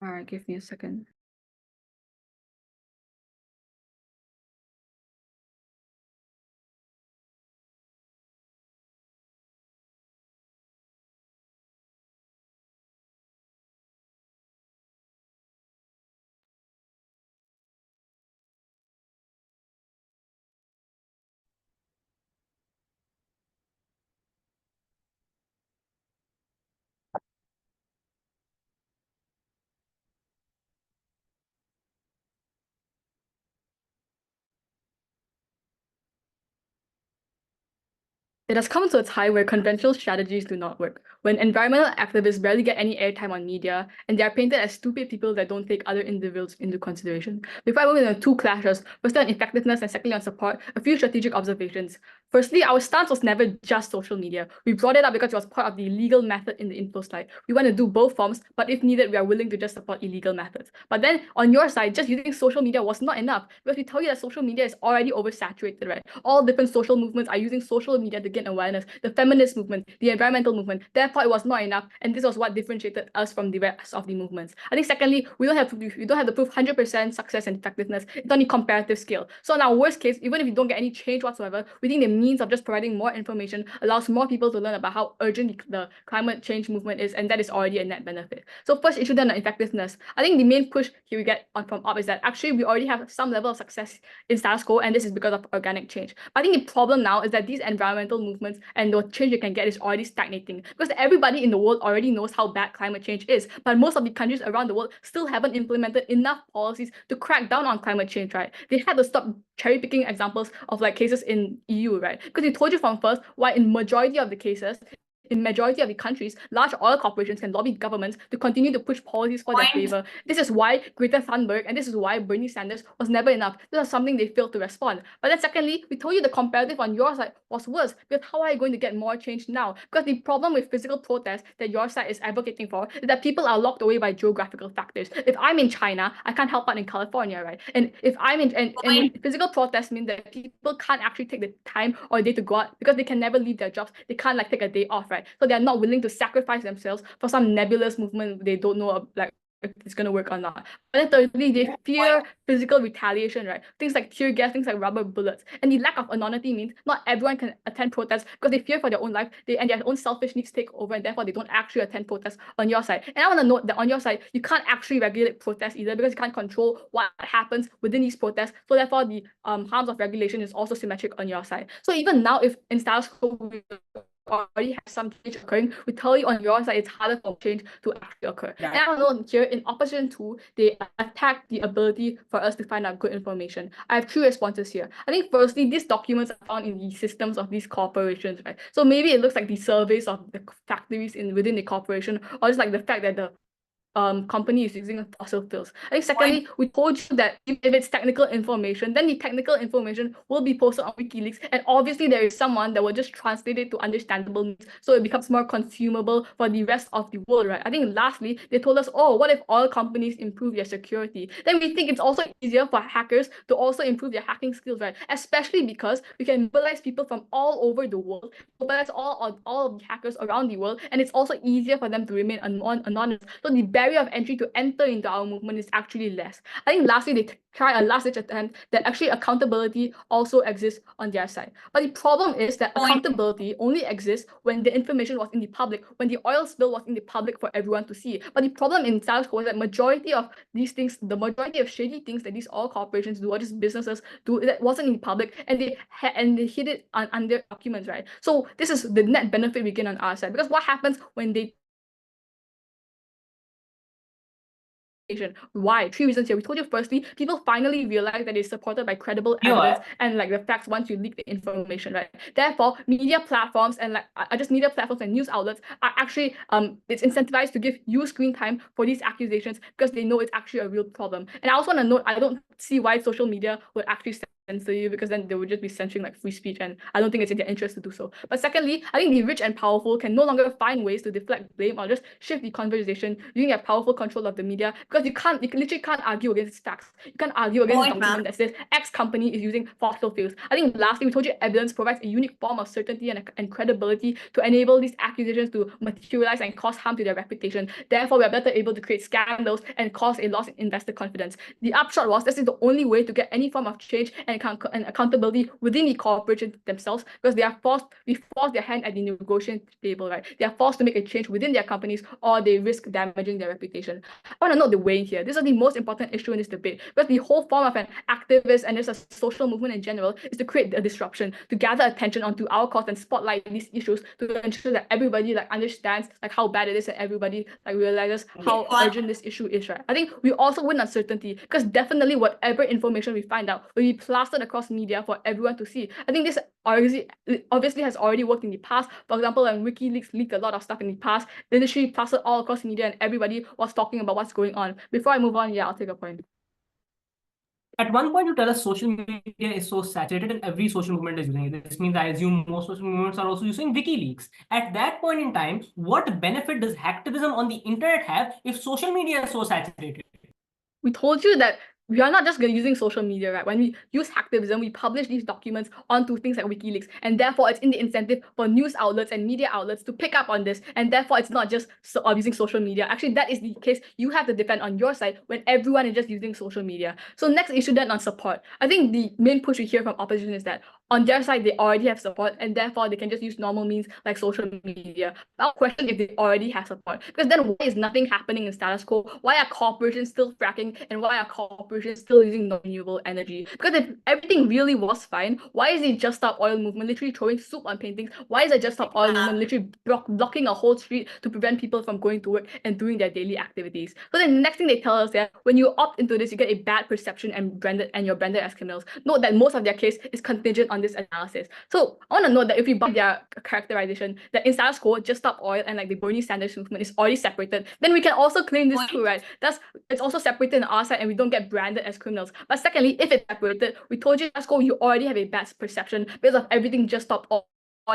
All right, give me a second. It has come to a time where conventional strategies do not work, when environmental activists barely get any airtime on media, and they are painted as stupid people that don't take other individuals into consideration. Before I move into two clashes, firstly on effectiveness and secondly on support, a few strategic observations. Firstly, our stance was never just social media. We brought it up because it was part of the legal method in the info slide. We want to do both forms, but if needed, we are willing to just support illegal methods. But then on your side, just using social media was not enough because we tell you that social media is already oversaturated, right? All different social movements are using social media to gain awareness. The feminist movement, the environmental movement, therefore it was not enough, and this was what differentiated us from the rest of the movements. I think secondly, we don't have to prove 100% success and effectiveness. It's only comparative scale. So in our worst case, even if you don't get any change whatsoever, we think the means of just providing more information allows more people to learn about how urgent the climate change movement is, and that is already a net benefit. So first issue then on effectiveness. I think the main push here we get from up is that actually we already have some level of success in status quo, and this is because of organic change. But I think the problem now is that these environmental movements and the change you can get is already stagnating because everybody in the world already knows how bad climate change is, but most of the countries around the world still haven't implemented enough policies to crack down on climate change, right? They had to stop cherry picking examples of like cases in EU, right? Because they told you from first why in majority of the cases, in majority of the countries, large oil corporations can lobby governments to continue to push policies for their favor. This is why Greta Thunberg and this is why Bernie Sanders was never enough. This is something they failed to respond. But then secondly, we told you the comparative on your side was worse because how are you going to get more change now? Because the problem with physical protests that your side is advocating for is that people are locked away by geographical factors. If I'm in China, I can't help out in California, right? And if I'm in and physical protests mean that people can't actually take the time or day to go out because they can never leave their jobs. They can't like take a day off, right? So they're not willing to sacrifice themselves for some nebulous movement they don't know like if it's going to work or not. But then thirdly, they fear physical retaliation, right? Things like tear gas, things like rubber bullets. And the lack of anonymity means not everyone can attend protests because they fear for their own life and their own selfish needs take over, and therefore they don't actually attend protests on your side. And I want to note that on your side, you can't actually regulate protests either because you can't control what happens within these protests. So therefore, the harms of regulation is also symmetric on your side. So even now, if in status quo we already have some change occurring, we tell you on your side it's harder for change to actually occur. Yeah. And I know here in opposition to, they attack the ability for us to find out good information. I have two responses here. I think firstly, these documents are found in the systems of these corporations, right? So maybe it looks like the surveys of the factories within the corporation, or just like the fact that the company is using fossil fuels. I think secondly, we told you that if it's technical information, then the technical information will be posted on WikiLeaks, and obviously there is someone that will just translate it to understandable means, so it becomes more consumable for the rest of the world, right? I think lastly, they told us, oh, what if all companies improve their security? Then we think it's also easier for hackers to also improve their hacking skills, right? Especially because we can mobilize people from all over the world, mobilize all of the hackers around the world, and it's also easier for them to remain anonymous. So the barrier of entry to enter into our movement is actually less. I think lastly, they try a last-ditch attempt that actually accountability also exists on their side. But the problem is that accountability only exists when the information was in the public, when the oil spill was in the public for everyone to see. But the problem in status quo is that majority of these things, the majority of shady things that these oil corporations do or just businesses do, that wasn't in public, and they hid it under documents, right? So this is the net benefit we gain on our side, because what happens when they why? 3 reasons here. We told you firstly, people finally realize that it's supported by credible evidence and like the facts once you leak the information, right? Therefore, media platforms and just media platforms and news outlets are actually it's incentivized to give you screen time for these accusations because they know it's actually a real problem. And I also want to note, I don't see why social media would actually censor you, because then they would just be censoring like free speech, and I don't think it's in their interest to do so. But secondly, I think the rich and powerful can no longer find ways to deflect blame or just shift the conversation using their powerful control of the media, because you literally can't argue against facts. You can't argue against a document that says X company is using fossil fuels. I think lastly, we told you evidence provides a unique form of certainty and credibility to enable these accusations to materialize and cause harm to their reputation. Therefore, we are better able to create scandals and cause a loss in investor confidence. The upshot was this is the only way to get any form of change and accountability within the corporations themselves, because we force their hand at the negotiation table, right? They are forced to make a change within their companies, or they risk damaging their reputation. I want to note the weighing here. This is the most important issue in this debate, because the whole form of an activist and just a social movement in general is to create a disruption, to gather attention onto our cause and spotlight these issues to ensure that everybody understands how bad it is, and everybody realizes how urgent this issue is, right? I think we also win uncertainty, because definitely whatever information we find out will be plastered across media for everyone to see. I think this obviously has already worked in the past. For example, when WikiLeaks leaked a lot of stuff in the past, they literally plastered all across media and everybody was talking about what's going on. Before I move on, I'll take a point. At one point, you tell us social media is so saturated and every social movement is using it. This means I assume most social movements are also using WikiLeaks. At that point in time, what benefit does hacktivism on the internet have if social media is so saturated? We told you that we are not just using social media, right? When we use hacktivism, we publish these documents onto things like WikiLeaks, and therefore it's in the incentive for news outlets and media outlets to pick up on this, and therefore it's not just using social media. Actually, that is the case you have to defend on your side when everyone is just using social media. So next issue then on support. I think the main push we hear from opposition is that on their side, they already have support, and therefore they can just use normal means like social media. I'll question if they already have support, because then why is nothing happening in status quo? Why are corporations still fracking, and why are corporations still using non-renewable energy? Because if everything really was fine, why is the Just Stop Oil movement literally throwing soup on paintings? Why is the Just Stop Oil movement literally blocking a whole street to prevent people from going to work and doing their daily activities? So then the next thing they tell us that when you opt into this, you get a bad perception and you're branded as criminals. Note that most of their case is contingent on this analysis. So I want to note that if we buy their characterization that in status quo, Just Stop Oil and the Bernie Sanders movement is already separated, then we can also claim this too, right? It's also separated on our side and we don't get branded as criminals. But secondly, if it's separated, we told you status quo, you already have a bad perception because of everything Just Stop Oil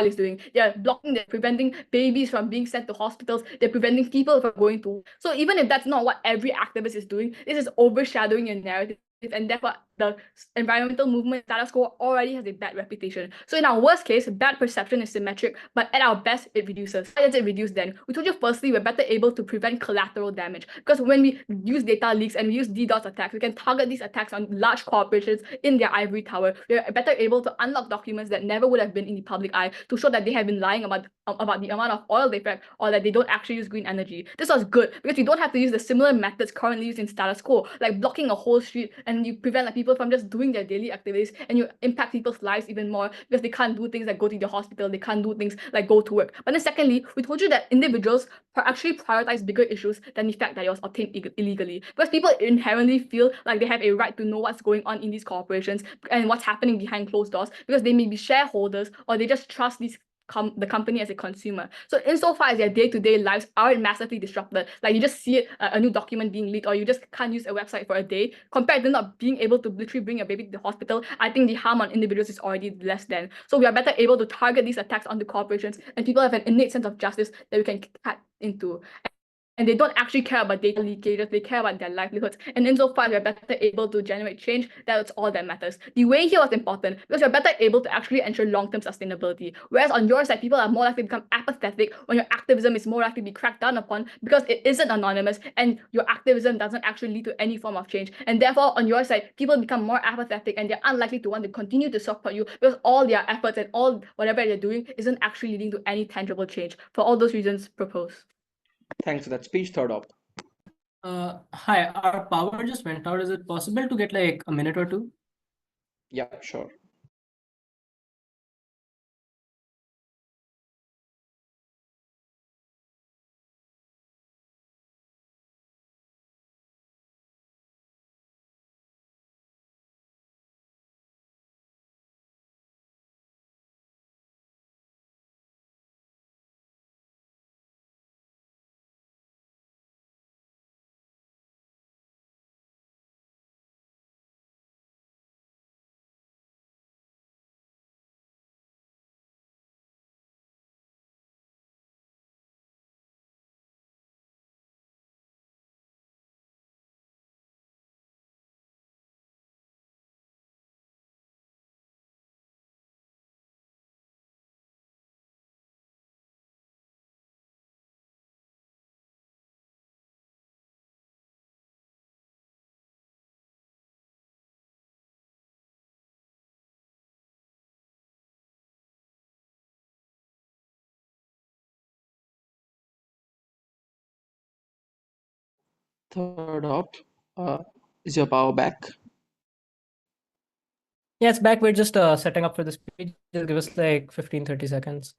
is doing. They're they're preventing babies from being sent to hospitals, they're preventing people from going to. So even if that's not what every activist is doing, this is overshadowing your narrative, and therefore the environmental movement status quo already has a bad reputation. So in our worst case, bad perception is symmetric, but at our best, it reduces. Why does it reduce then? We told you firstly, we're better able to prevent collateral damage, because when we use data leaks and we use DDoS attacks, we can target these attacks on large corporations in their ivory tower. We're better able to unlock documents that never would have been in the public eye to show that they have been lying about the amount of oil they frack, or that they don't actually use green energy. This was good because you don't have to use the similar methods currently used in status quo, like blocking a whole street, and you prevent people from just doing their daily activities, and you impact people's lives even more because they can't do things like go to the hospital, they can't do things like go to work. But then secondly, we told you that individuals actually prioritize bigger issues than the fact that it was obtained illegally, because people inherently feel like they have a right to know what's going on in these corporations and what's happening behind closed doors, because they may be shareholders or they just trust these the company as a consumer. So insofar as their day-to-day lives are massively disrupted, like you just see a new document being leaked, or you just can't use a website for a day, compared to not being able to literally bring a baby to the hospital, I think the harm on individuals is already less than. So we are better able to target these attacks onto corporations, and people have an innate sense of justice that we can cut into. And they don't actually care about data leakages, they care about their livelihoods. And insofar we're better able to generate change, that's all that matters. The way here was important because you're better able to actually ensure long-term sustainability. Whereas on your side, people are more likely to become apathetic when your activism is more likely to be cracked down upon because it isn't anonymous and your activism doesn't actually lead to any form of change. And therefore, on your side, people become more apathetic and they're unlikely to want to continue to support you because all their efforts and all whatever they're doing isn't actually leading to any tangible change. For all those reasons, propose. Thanks for that speech. Third up. Hi, our power just went out. Is it possible to get like a minute or two? Yeah, sure. Third up, is your power back? Yeah, it's back. We're just setting up for the speech. Just give us like 15-30 seconds.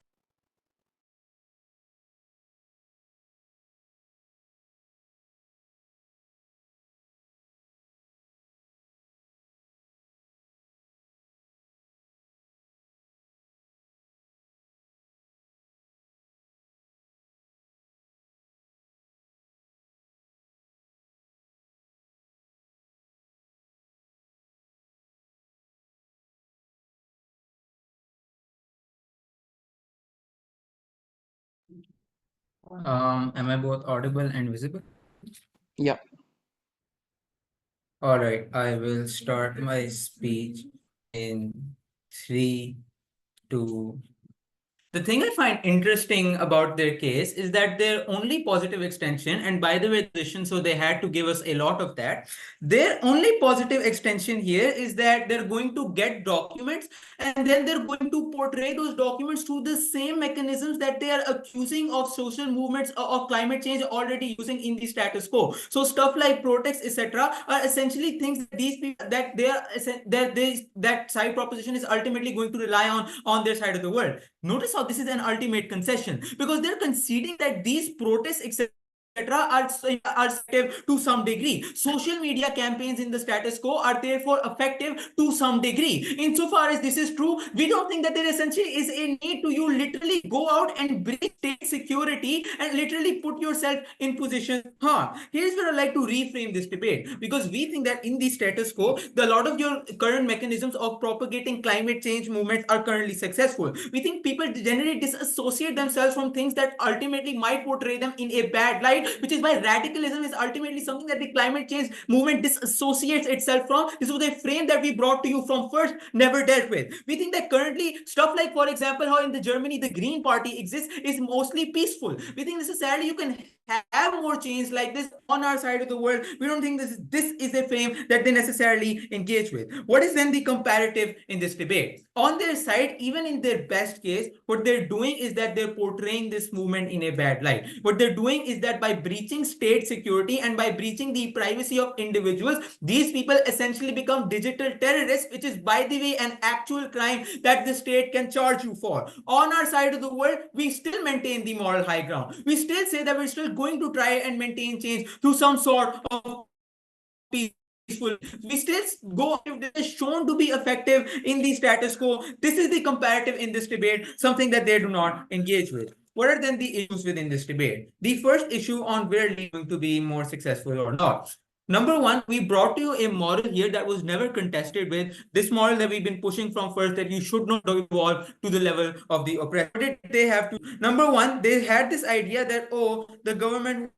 Am I both audible and visible? Yeah. All right, I will start my speech in 3, 2. The thing I find interesting about their case is that their only positive extension, and by the way, so they had to give us a lot of that. Their only positive extension here is that they're going to get documents and then they're going to portray those documents through the same mechanisms that they are accusing of social movements of climate change already using in the status quo. So stuff like protests, etc., are essentially things that these people that side proposition is ultimately going to rely on their side of the world. Notice how this is an ultimate concession because they're conceding that these protests, etc., are effective to some degree. Social media campaigns in the status quo are therefore effective to some degree. Insofar as this is true, we don't think that there essentially is a need to you literally go out and breach state security and literally put yourself in position. Here's where I like to reframe this debate because we think that in the status quo, a lot of your current mechanisms of propagating climate change movements are currently successful. We think people generally disassociate themselves from things that ultimately might portray them in a bad light, which is why radicalism is ultimately something that the climate change movement disassociates itself from. This was a frame that we brought to you from first, never dealt with. We think that currently stuff like, for example, how in the Germany the Green Party exists is mostly peaceful. We think necessarily you can have more change like this on our side of the world. We don't think this is a frame that they necessarily engage with. What is then the comparative in this debate? On their side, even in their best case, what they're doing is that they're portraying this movement in a bad light. What they're doing is that by breaching state security and by breaching the privacy of individuals, these people essentially become digital terrorists, which is, by the way, an actual crime that the state can charge you for. On our side of the world, we still maintain the moral high ground. We still say that we're still going to try and maintain change through some sort of peace. we still go if this is shown to be effective in the status quo. This is the comparative in this debate, something that they do not engage with. What are then the issues within this debate? The first issue on where we are going to be more successful or not. Number one, we brought to you a model here that was never contested with. This model that we've been pushing from first, that you should not evolve to the level of the oppressor. What did they have to? Number one, they had this idea that, oh, the government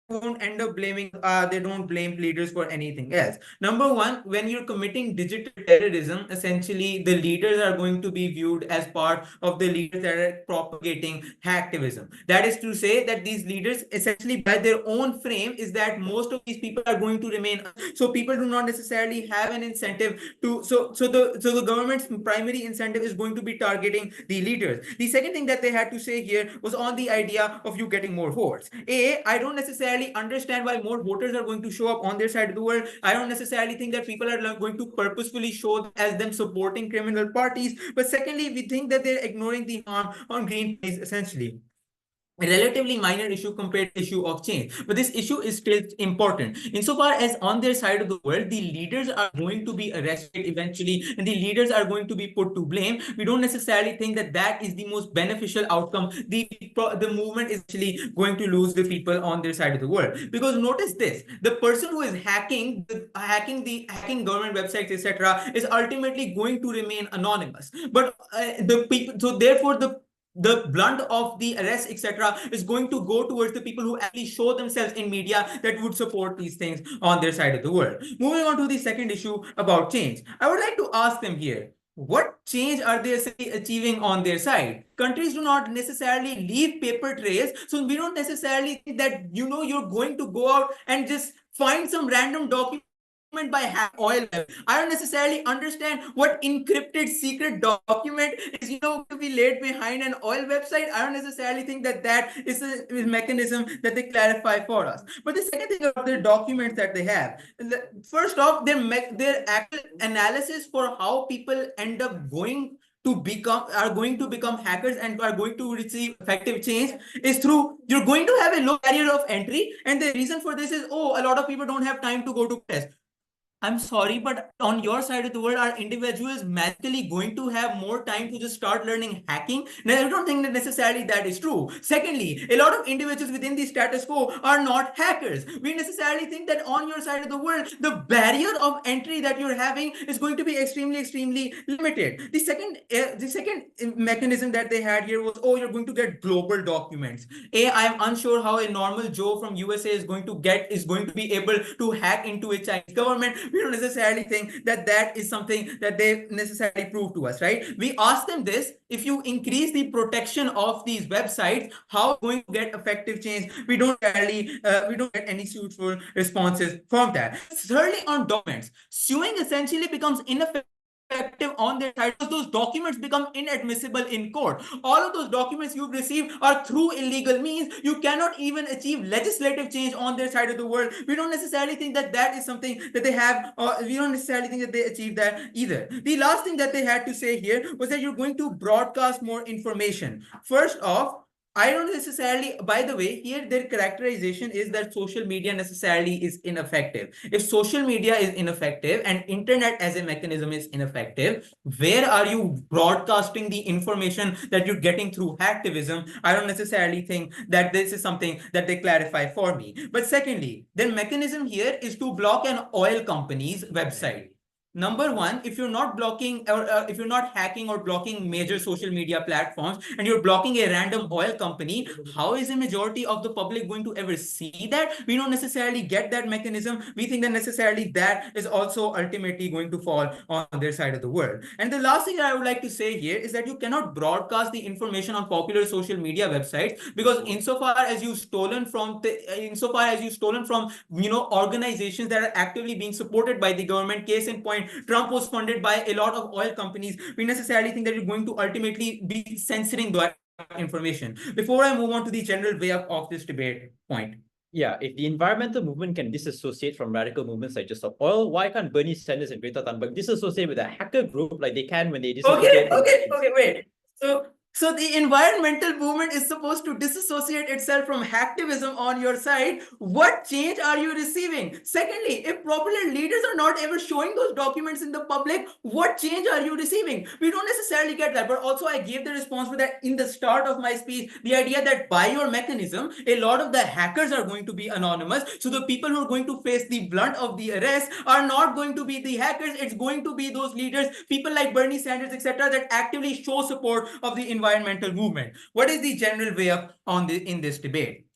won't end up blaming, they don't blame leaders for anything else. Number one, when you're committing digital terrorism, essentially the leaders are going to be viewed as part of the leaders that are propagating hacktivism. That is to say that these leaders essentially by their own frame is that most of these people are going to remain, so people do not necessarily have an incentive to, so the government's primary incentive is going to be targeting the leaders. The second thing that they had to say here was on the idea of you getting more votes. I don't necessarily understand why more voters are going to show up on their side of the world. I don't necessarily think that people are going to purposefully show as them supporting criminal parties. But secondly, we think that they're ignoring the harm on green place essentially. A relatively minor issue compared to issue of change, but this issue is still important insofar as on their side of the world the leaders are going to be arrested eventually and the leaders are going to be put to blame. We don't necessarily think that that is the most beneficial outcome. The movement is actually going to lose the people on their side of the world, because notice this: the person who is hacking government websites, etc., is ultimately going to remain anonymous, but the people, so therefore the blunt of the arrest, etc., is going to go towards the people who actually show themselves in media that would support these things on their side of the world. Moving on to the second issue about change, I would like to ask them here, what change are they achieving on their side? Countries do not necessarily leave paper trails, so we don't necessarily think that, you know, you're going to go out and just find some random document by hack oil. I don't necessarily understand what encrypted secret document is, you know, to be laid behind an oil website. I don't necessarily think that that is a mechanism that they clarify for us. But the second thing about the documents that they have, first off, their actual analysis for how people end up going to become hackers and are going to receive effective change is through, you're going to have a low barrier of entry, and the reason for this is, oh, a lot of people don't have time to go to test. I'm sorry, but on your side of the world, are individuals magically going to have more time to just start learning hacking? Now, I don't think that necessarily that is true. Secondly, a lot of individuals within the status quo are not hackers. We necessarily think that on your side of the world, the barrier of entry that you're having is going to be extremely, extremely limited. The second mechanism that they had here was, oh, you're going to get global documents. I'm unsure how a normal Joe from USA is going to be able to hack into a Chinese government. We don't necessarily think that that is something that they necessarily prove to us, right? We ask them this: if you increase the protection of these websites, how are you going to get effective change? We don't get any suitable responses from that. Thirdly, on documents, suing essentially becomes ineffective on their side because those documents become inadmissible in court. All of those documents you've received are through illegal means. You cannot even achieve legislative change on their side of the world. We don't necessarily think that that is something that they have, or we don't necessarily think that they achieve that either. The last thing that they had to say here was that you're going to broadcast more information. First off, I don't necessarily, by the way, here their characterization is that social media necessarily is ineffective. If social media is ineffective and internet as a mechanism is ineffective, where are you broadcasting the information that you're getting through hacktivism? I don't necessarily think that this is something that they clarify for me. But secondly, their mechanism here is to block an oil company's website. Number one, if you're not blocking or if you're not hacking or blocking major social media platforms and you're blocking a random oil company, how is the majority of the public going to ever see that? We don't necessarily get that mechanism. We think that necessarily that is also ultimately going to fall on their side of the world. And the last thing I would like to say here is that you cannot broadcast the information on popular social media websites, because insofar as you've stolen from organizations that are actively being supported by the government. Case in point, Trump was funded by a lot of oil companies. We necessarily think that you're going to ultimately be censoring that information. Before I move on to the general way of this debate point. Yeah, if the environmental movement can disassociate from radical movements like Just Stop Oil, why can't Bernie Sanders and Greta Thunberg disassociate with a hacker group like they can when they disassociate? Okay, wait. So So the environmental movement is supposed to disassociate itself from hacktivism on your side. What change are you receiving? Secondly, if prominent leaders are not ever showing those documents in the public, what change are you receiving? We don't necessarily get that, but also I gave the response for that in the start of my speech. The idea that by your mechanism, a lot of the hackers are going to be anonymous. So the people who are going to face the blunt of the arrest are not going to be the hackers. It's going to be those leaders, people like Bernie Sanders, etc., that actively show support of the environmental movement. What is the general way up in this debate?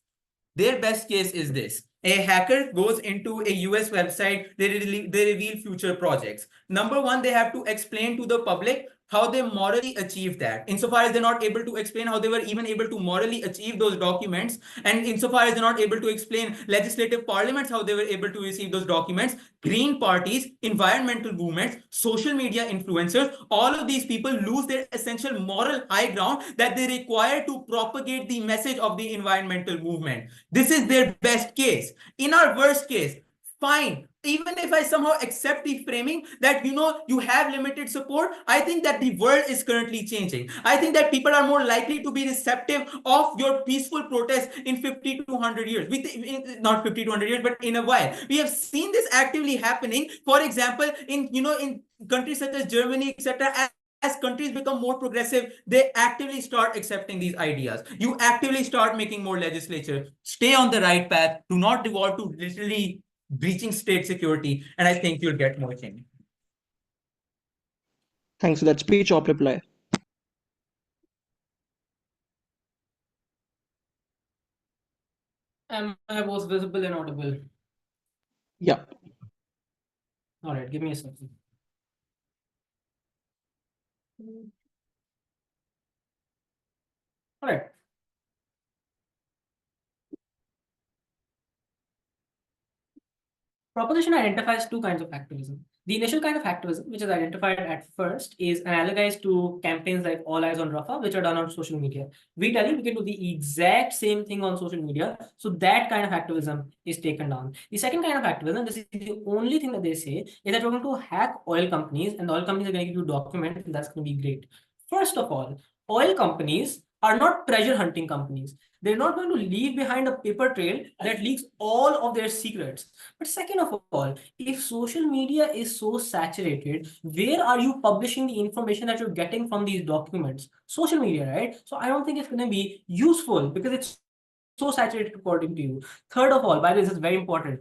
Their best case is this. A hacker goes into a US website, they reveal future projects. Number one, they have to explain to the public how they morally achieve that. Insofar as they're not able to explain how they were even able to morally achieve those documents, and insofar as they're not able to explain legislative parliaments how they were able to receive those documents, green parties, environmental movements, social media influencers, all of these people lose their essential moral high ground that they require to propagate the message of the environmental movement. This is their best case. In our worst case, fine. Even if I somehow accept the framing that, you have limited support, I think that the world is currently changing. I think that people are more likely to be receptive of your peaceful protest in 50 to 100 years. Not 50 to 100 years, but in a while. We have seen this actively happening. For example, in countries such as Germany, etc., as countries become more progressive, they actively start accepting these ideas. You actively start making more legislature. Stay on the right path. Do not devolve to literally breaching state security. And I think you'll get more change. Thanks for that speech. Op reply. Am I both visible and audible? Yeah. All right, give me a second. All right. Proposition identifies two kinds of activism. The initial kind of activism, which is identified at first, is analogized to campaigns like All Eyes on Rafah, which are done on social media. We tell you we can do the exact same thing on social media, so that kind of activism is taken down. The second kind of activism, this is the only thing that they say, is that we're going to hack oil companies, and the oil companies are going to give you documents, and that's going to be great. First of all, oil companies are not treasure hunting companies. They're not going to leave behind a paper trail that leaks all of their secrets. But second of all, if social media is so saturated, where are you publishing the information that you're getting from these documents? Social media, right? So I don't think it's going to be useful because it's so saturated according to you. Third of all, by the way, this is very important.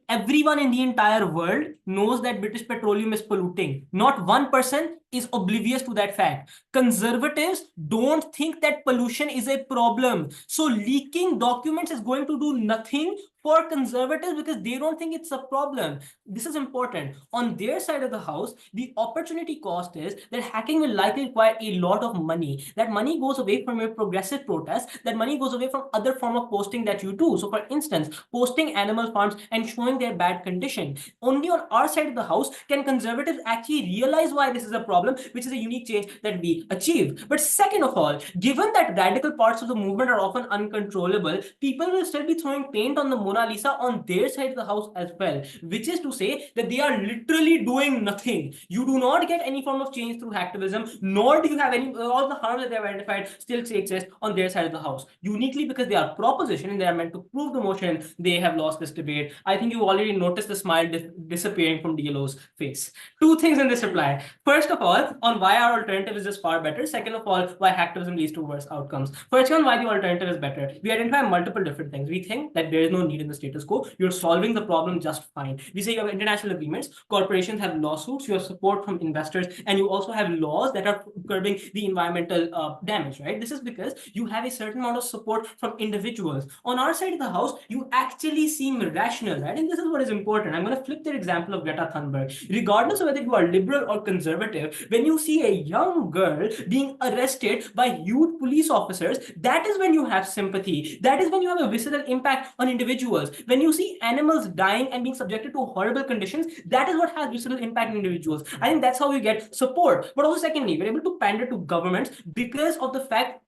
Everyone in the entire world knows that British Petroleum is polluting. Not one person is oblivious to that fact. Conservatives don't think that pollution is a problem. So leaking documents is going to do nothing for conservatives because they don't think it's a problem. This is important. On their side of the house, the opportunity cost is that hacking will likely require a lot of money. That money goes away from your progressive protests. That money goes away from other form of posting that you do. So for instance, posting animal farms and showing their bad condition. Only on our side of the house can conservatives actually realize why this is a problem, which is a unique change that we achieve. But second of all, given that radical parts of the movement are often uncontrollable, people will still be throwing paint on the Mona Lisa on their side of the house as well, which is to say that they are literally doing nothing. You do not get any form of change through hacktivism, nor do you have any, all the harm that they have identified still exist on their side of the house. Uniquely because they are proposition and they are meant to prove the motion, they have lost this debate. I think you already noticed the smile disappearing from DLO's face. Two things in this reply. First of all, on why our alternative is just far better. Second of all, why hacktivism leads to worse outcomes. First one, why the alternative is better. We identify multiple different things. We think that there is no need in the status quo. You're solving the problem just fine. We say you have international agreements, corporations have lawsuits, you have support from investors, and you also have laws that are curbing the environmental damage, right? This is because you have a certain amount of support from individuals. On our side of the house, you actually seem rational, right? And this is what is important. I'm going to flip the example of Greta Thunberg. Regardless of whether you are liberal or conservative, when you see a young girl being arrested by youth police officers, that is when you have sympathy. That is when you have a visceral impact on individuals. When you see animals dying and being subjected to horrible conditions, that is what has visceral impact on individuals. I think that's how you get support. But also secondly, we're able to pander to governments because of the fact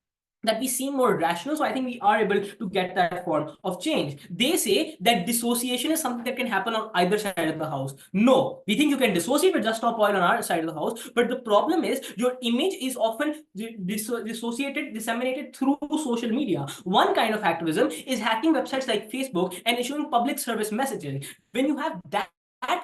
that we seem more rational. So I think we are able to get that form of change. They say that dissociation is something that can happen on either side of the house. No, we think you can dissociate with just stop oil on our side of the house. But the problem is your image is often dissociated, disseminated through social media. One kind of activism is hacking websites like Facebook and issuing public service messaging. When you have that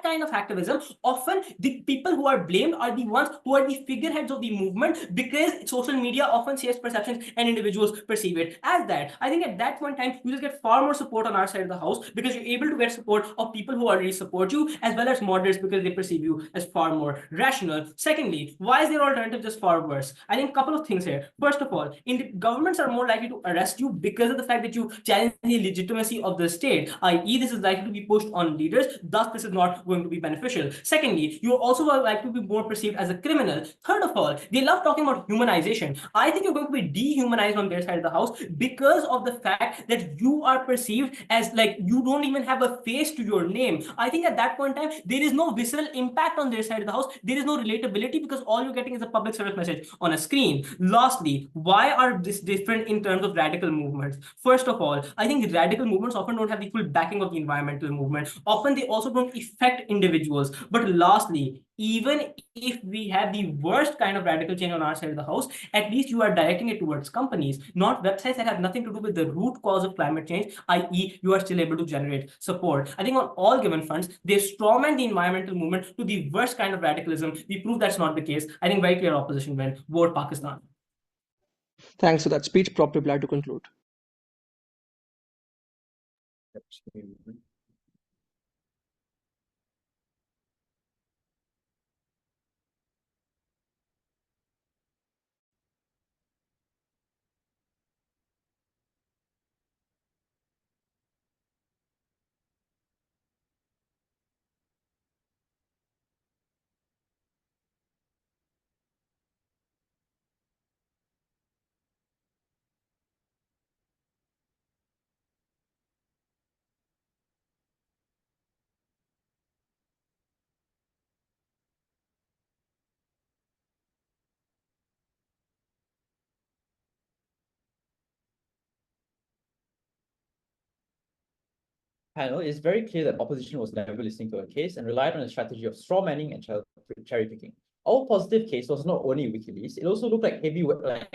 kind of activism, often the people who are blamed are the ones who are the figureheads of the movement, because social media often shares perceptions and individuals perceive it as that. I think at that point in time, you just get far more support on our side of the house because you're able to get support of people who already support you, as well as moderates because they perceive you as far more rational. Secondly, why is their alternative just far worse? I think a couple of things here. First of all, governments are more likely to arrest you because of the fact that you challenge the legitimacy of the state, i.e. this is likely to be pushed on leaders, thus this is not going to be beneficial. Secondly, you're also likely to be more perceived as a criminal. Third of all, they love talking about humanization. I think you're going to be dehumanized on their side of the house because of the fact that you are perceived as like you don't even have a face to your name. I think at that point in time, there is no visceral impact on their side of the house. There is no relatability because all you're getting is a public service message on a screen. Lastly, why are this different in terms of radical movements? First of all, I think radical movements often don't have the full backing of the environmental movement. Often they also don't affect individuals. But lastly, even if we have the worst kind of radical change on our side of the house, at least you are directing it towards companies, not websites that have nothing to do with the root cause of climate change, i.e. you are still able to generate support. I think on all given fronts, they strawman the environmental movement to the worst kind of radicalism. We prove that's not the case. I think very clear opposition win. Vote Pakistan. Thanks for that speech. Prop reply to conclude. Panel, it's very clear that opposition was never listening to a case and relied on a strategy of straw manning and cherry picking. Our positive case was not only WikiLeaks, it also looked like heavy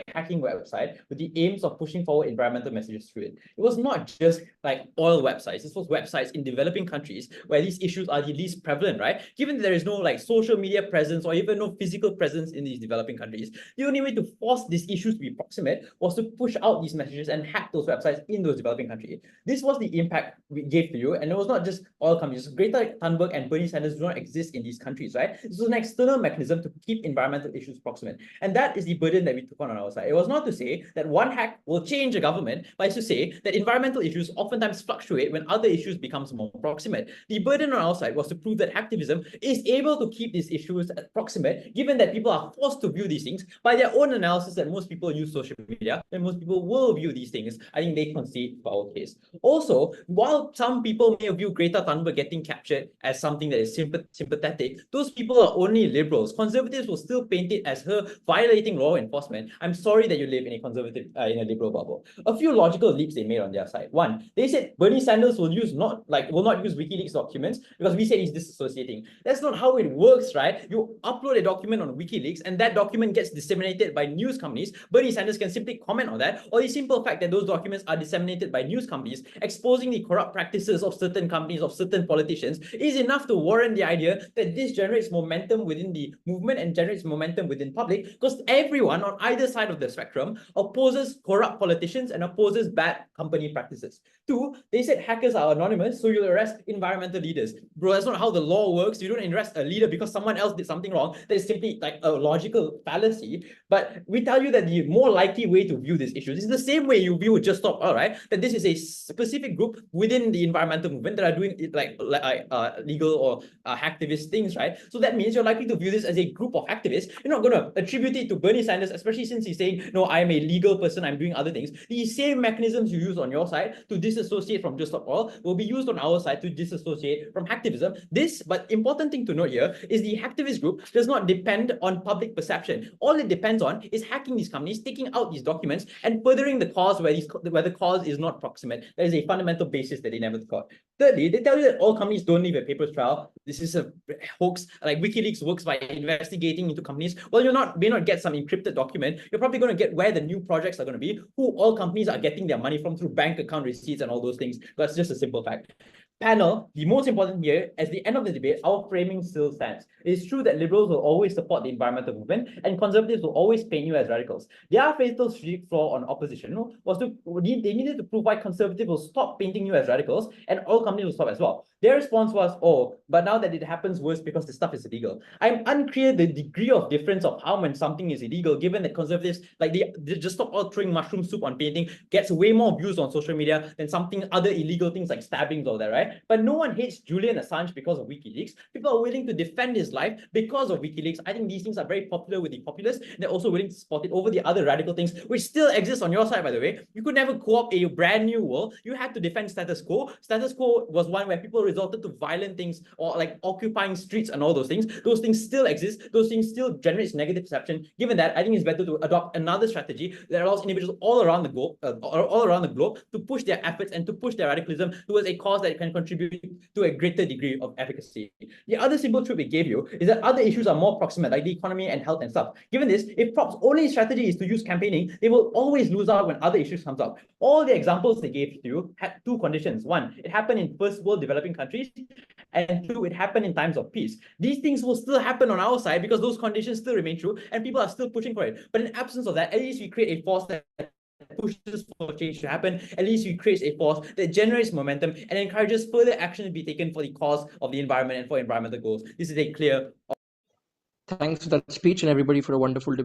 hacking website with the aims of pushing forward environmental messages through it. It was not just like oil websites. This was websites in developing countries where these issues are the least prevalent, right? Given that there is no like social media presence or even no physical presence in these developing countries, the only way to force these issues to be proximate was to push out these messages and hack those websites in those developing countries. This was the impact we gave to you, and it was not just oil companies. Greta Thunberg and Bernie Sanders do not exist in these countries, right? This was an external mechanism to keep environmental issues proximate. And that is the burden that we took on our side. It was not to say that one hack will change a government, but it's to say that environmental issues oftentimes fluctuate when other issues becomes more proximate. The burden on our side was to prove that activism is able to keep these issues proximate, given that people are forced to view these things by their own analysis that most people use social media, and most people will view these things. I think they concede for our case. Also, while some people may view Greta Thunberg getting captured as something that is sympathetic, those people are only liberals. Conservatives will still paint it as her violating law enforcement. I'm sorry that you live in a conservative, in a liberal bubble. A few logical leaps they made on their side. One, they said Bernie Sanders will not use WikiLeaks documents because we said he's disassociating. That's not how it works, right? You upload a document on WikiLeaks and that document gets disseminated by news companies. Bernie Sanders can simply comment on that, or the simple fact that those documents are disseminated by news companies exposing the corrupt practices of certain companies, of certain politicians, is enough to warrant the idea that this generates momentum within the movement and generates momentum within public, because everyone on either side of the spectrum opposes corrupt politicians and opposes bad company practices. Two, they said hackers are anonymous, so you'll arrest environmental leaders. Bro, that's not how the law works. You don't arrest a leader because someone else did something wrong. That is simply like a logical fallacy. But we tell you that the more likely way to view this issue, this is the same way you view Just Stop Oil, right? That this is a specific group within the environmental movement that are doing it like legal or hacktivist things, right? So that means you're likely to view this as a group of activists. You're not going to attribute it to Bernie Sanders, especially since he's saying saying, no, I'm a legal person, I'm doing other things, these same mechanisms you use on your side to disassociate from Just Stop Oil will be used on our side to disassociate from hacktivism. This, but important thing to note here, is the hacktivist group does not depend on public perception. All it depends on is hacking these companies, taking out these documents, and furthering the cause where the cause is not proximate. That is a fundamental basis that they never got. Thirdly, they tell you that all companies don't leave a paper trail. This is a hoax. Like WikiLeaks works by investigating into companies. Well, may not get some encrypted document. You're probably going to get where the new projects are going to be, who all companies are getting their money from through bank account receipts and all those things. That's just a simple fact. Panel, the most important here, at the end of the debate, our framing still stands. It is true that liberals will always support the environmental movement and conservatives will always paint you as radicals. Their fatal flaw on opposition was they needed to prove why conservatives will stop painting you as radicals and all companies will stop as well. Their response was, oh, but now that it happens worse because the stuff is illegal. I'm unclear the degree of difference of how when something is illegal, given that conservatives, like they Just Stop All throwing mushroom soup on painting gets way more views on social media than something other illegal things like stabbings or that, right? But no one hates Julian Assange because of WikiLeaks. People are willing to defend his life because of WikiLeaks. I think these things are very popular with the populace. They're also willing to support it over the other radical things, which still exist on your side, by the way. You could never co-opt a brand new world. You had to defend status quo. Status quo was one where people resorted to violent things or like occupying streets and all those things. Those things still exist. Those things still generates negative perception. Given that, I think it's better to adopt another strategy that allows individuals all around the globe to push their efforts and to push their radicalism towards a cause that can contribute to a greater degree of efficacy. The other simple truth we gave you is that other issues are more proximate, like the economy and health and stuff. Given this, if Prop's only strategy is to use campaigning, they will always lose out when other issues comes up. All the examples they gave to you had two conditions. One, it happened in first world developing countries, and two, it happened in times of peace. These things will still happen on our side because those conditions still remain true and people are still pushing for it. But in absence of that, at least we create a force that pushes for change to happen. At least we create a force that generates momentum and encourages further action to be taken for the cause of the environment and for environmental goals. This is a clear. Thanks for that speech and everybody for a wonderful debate.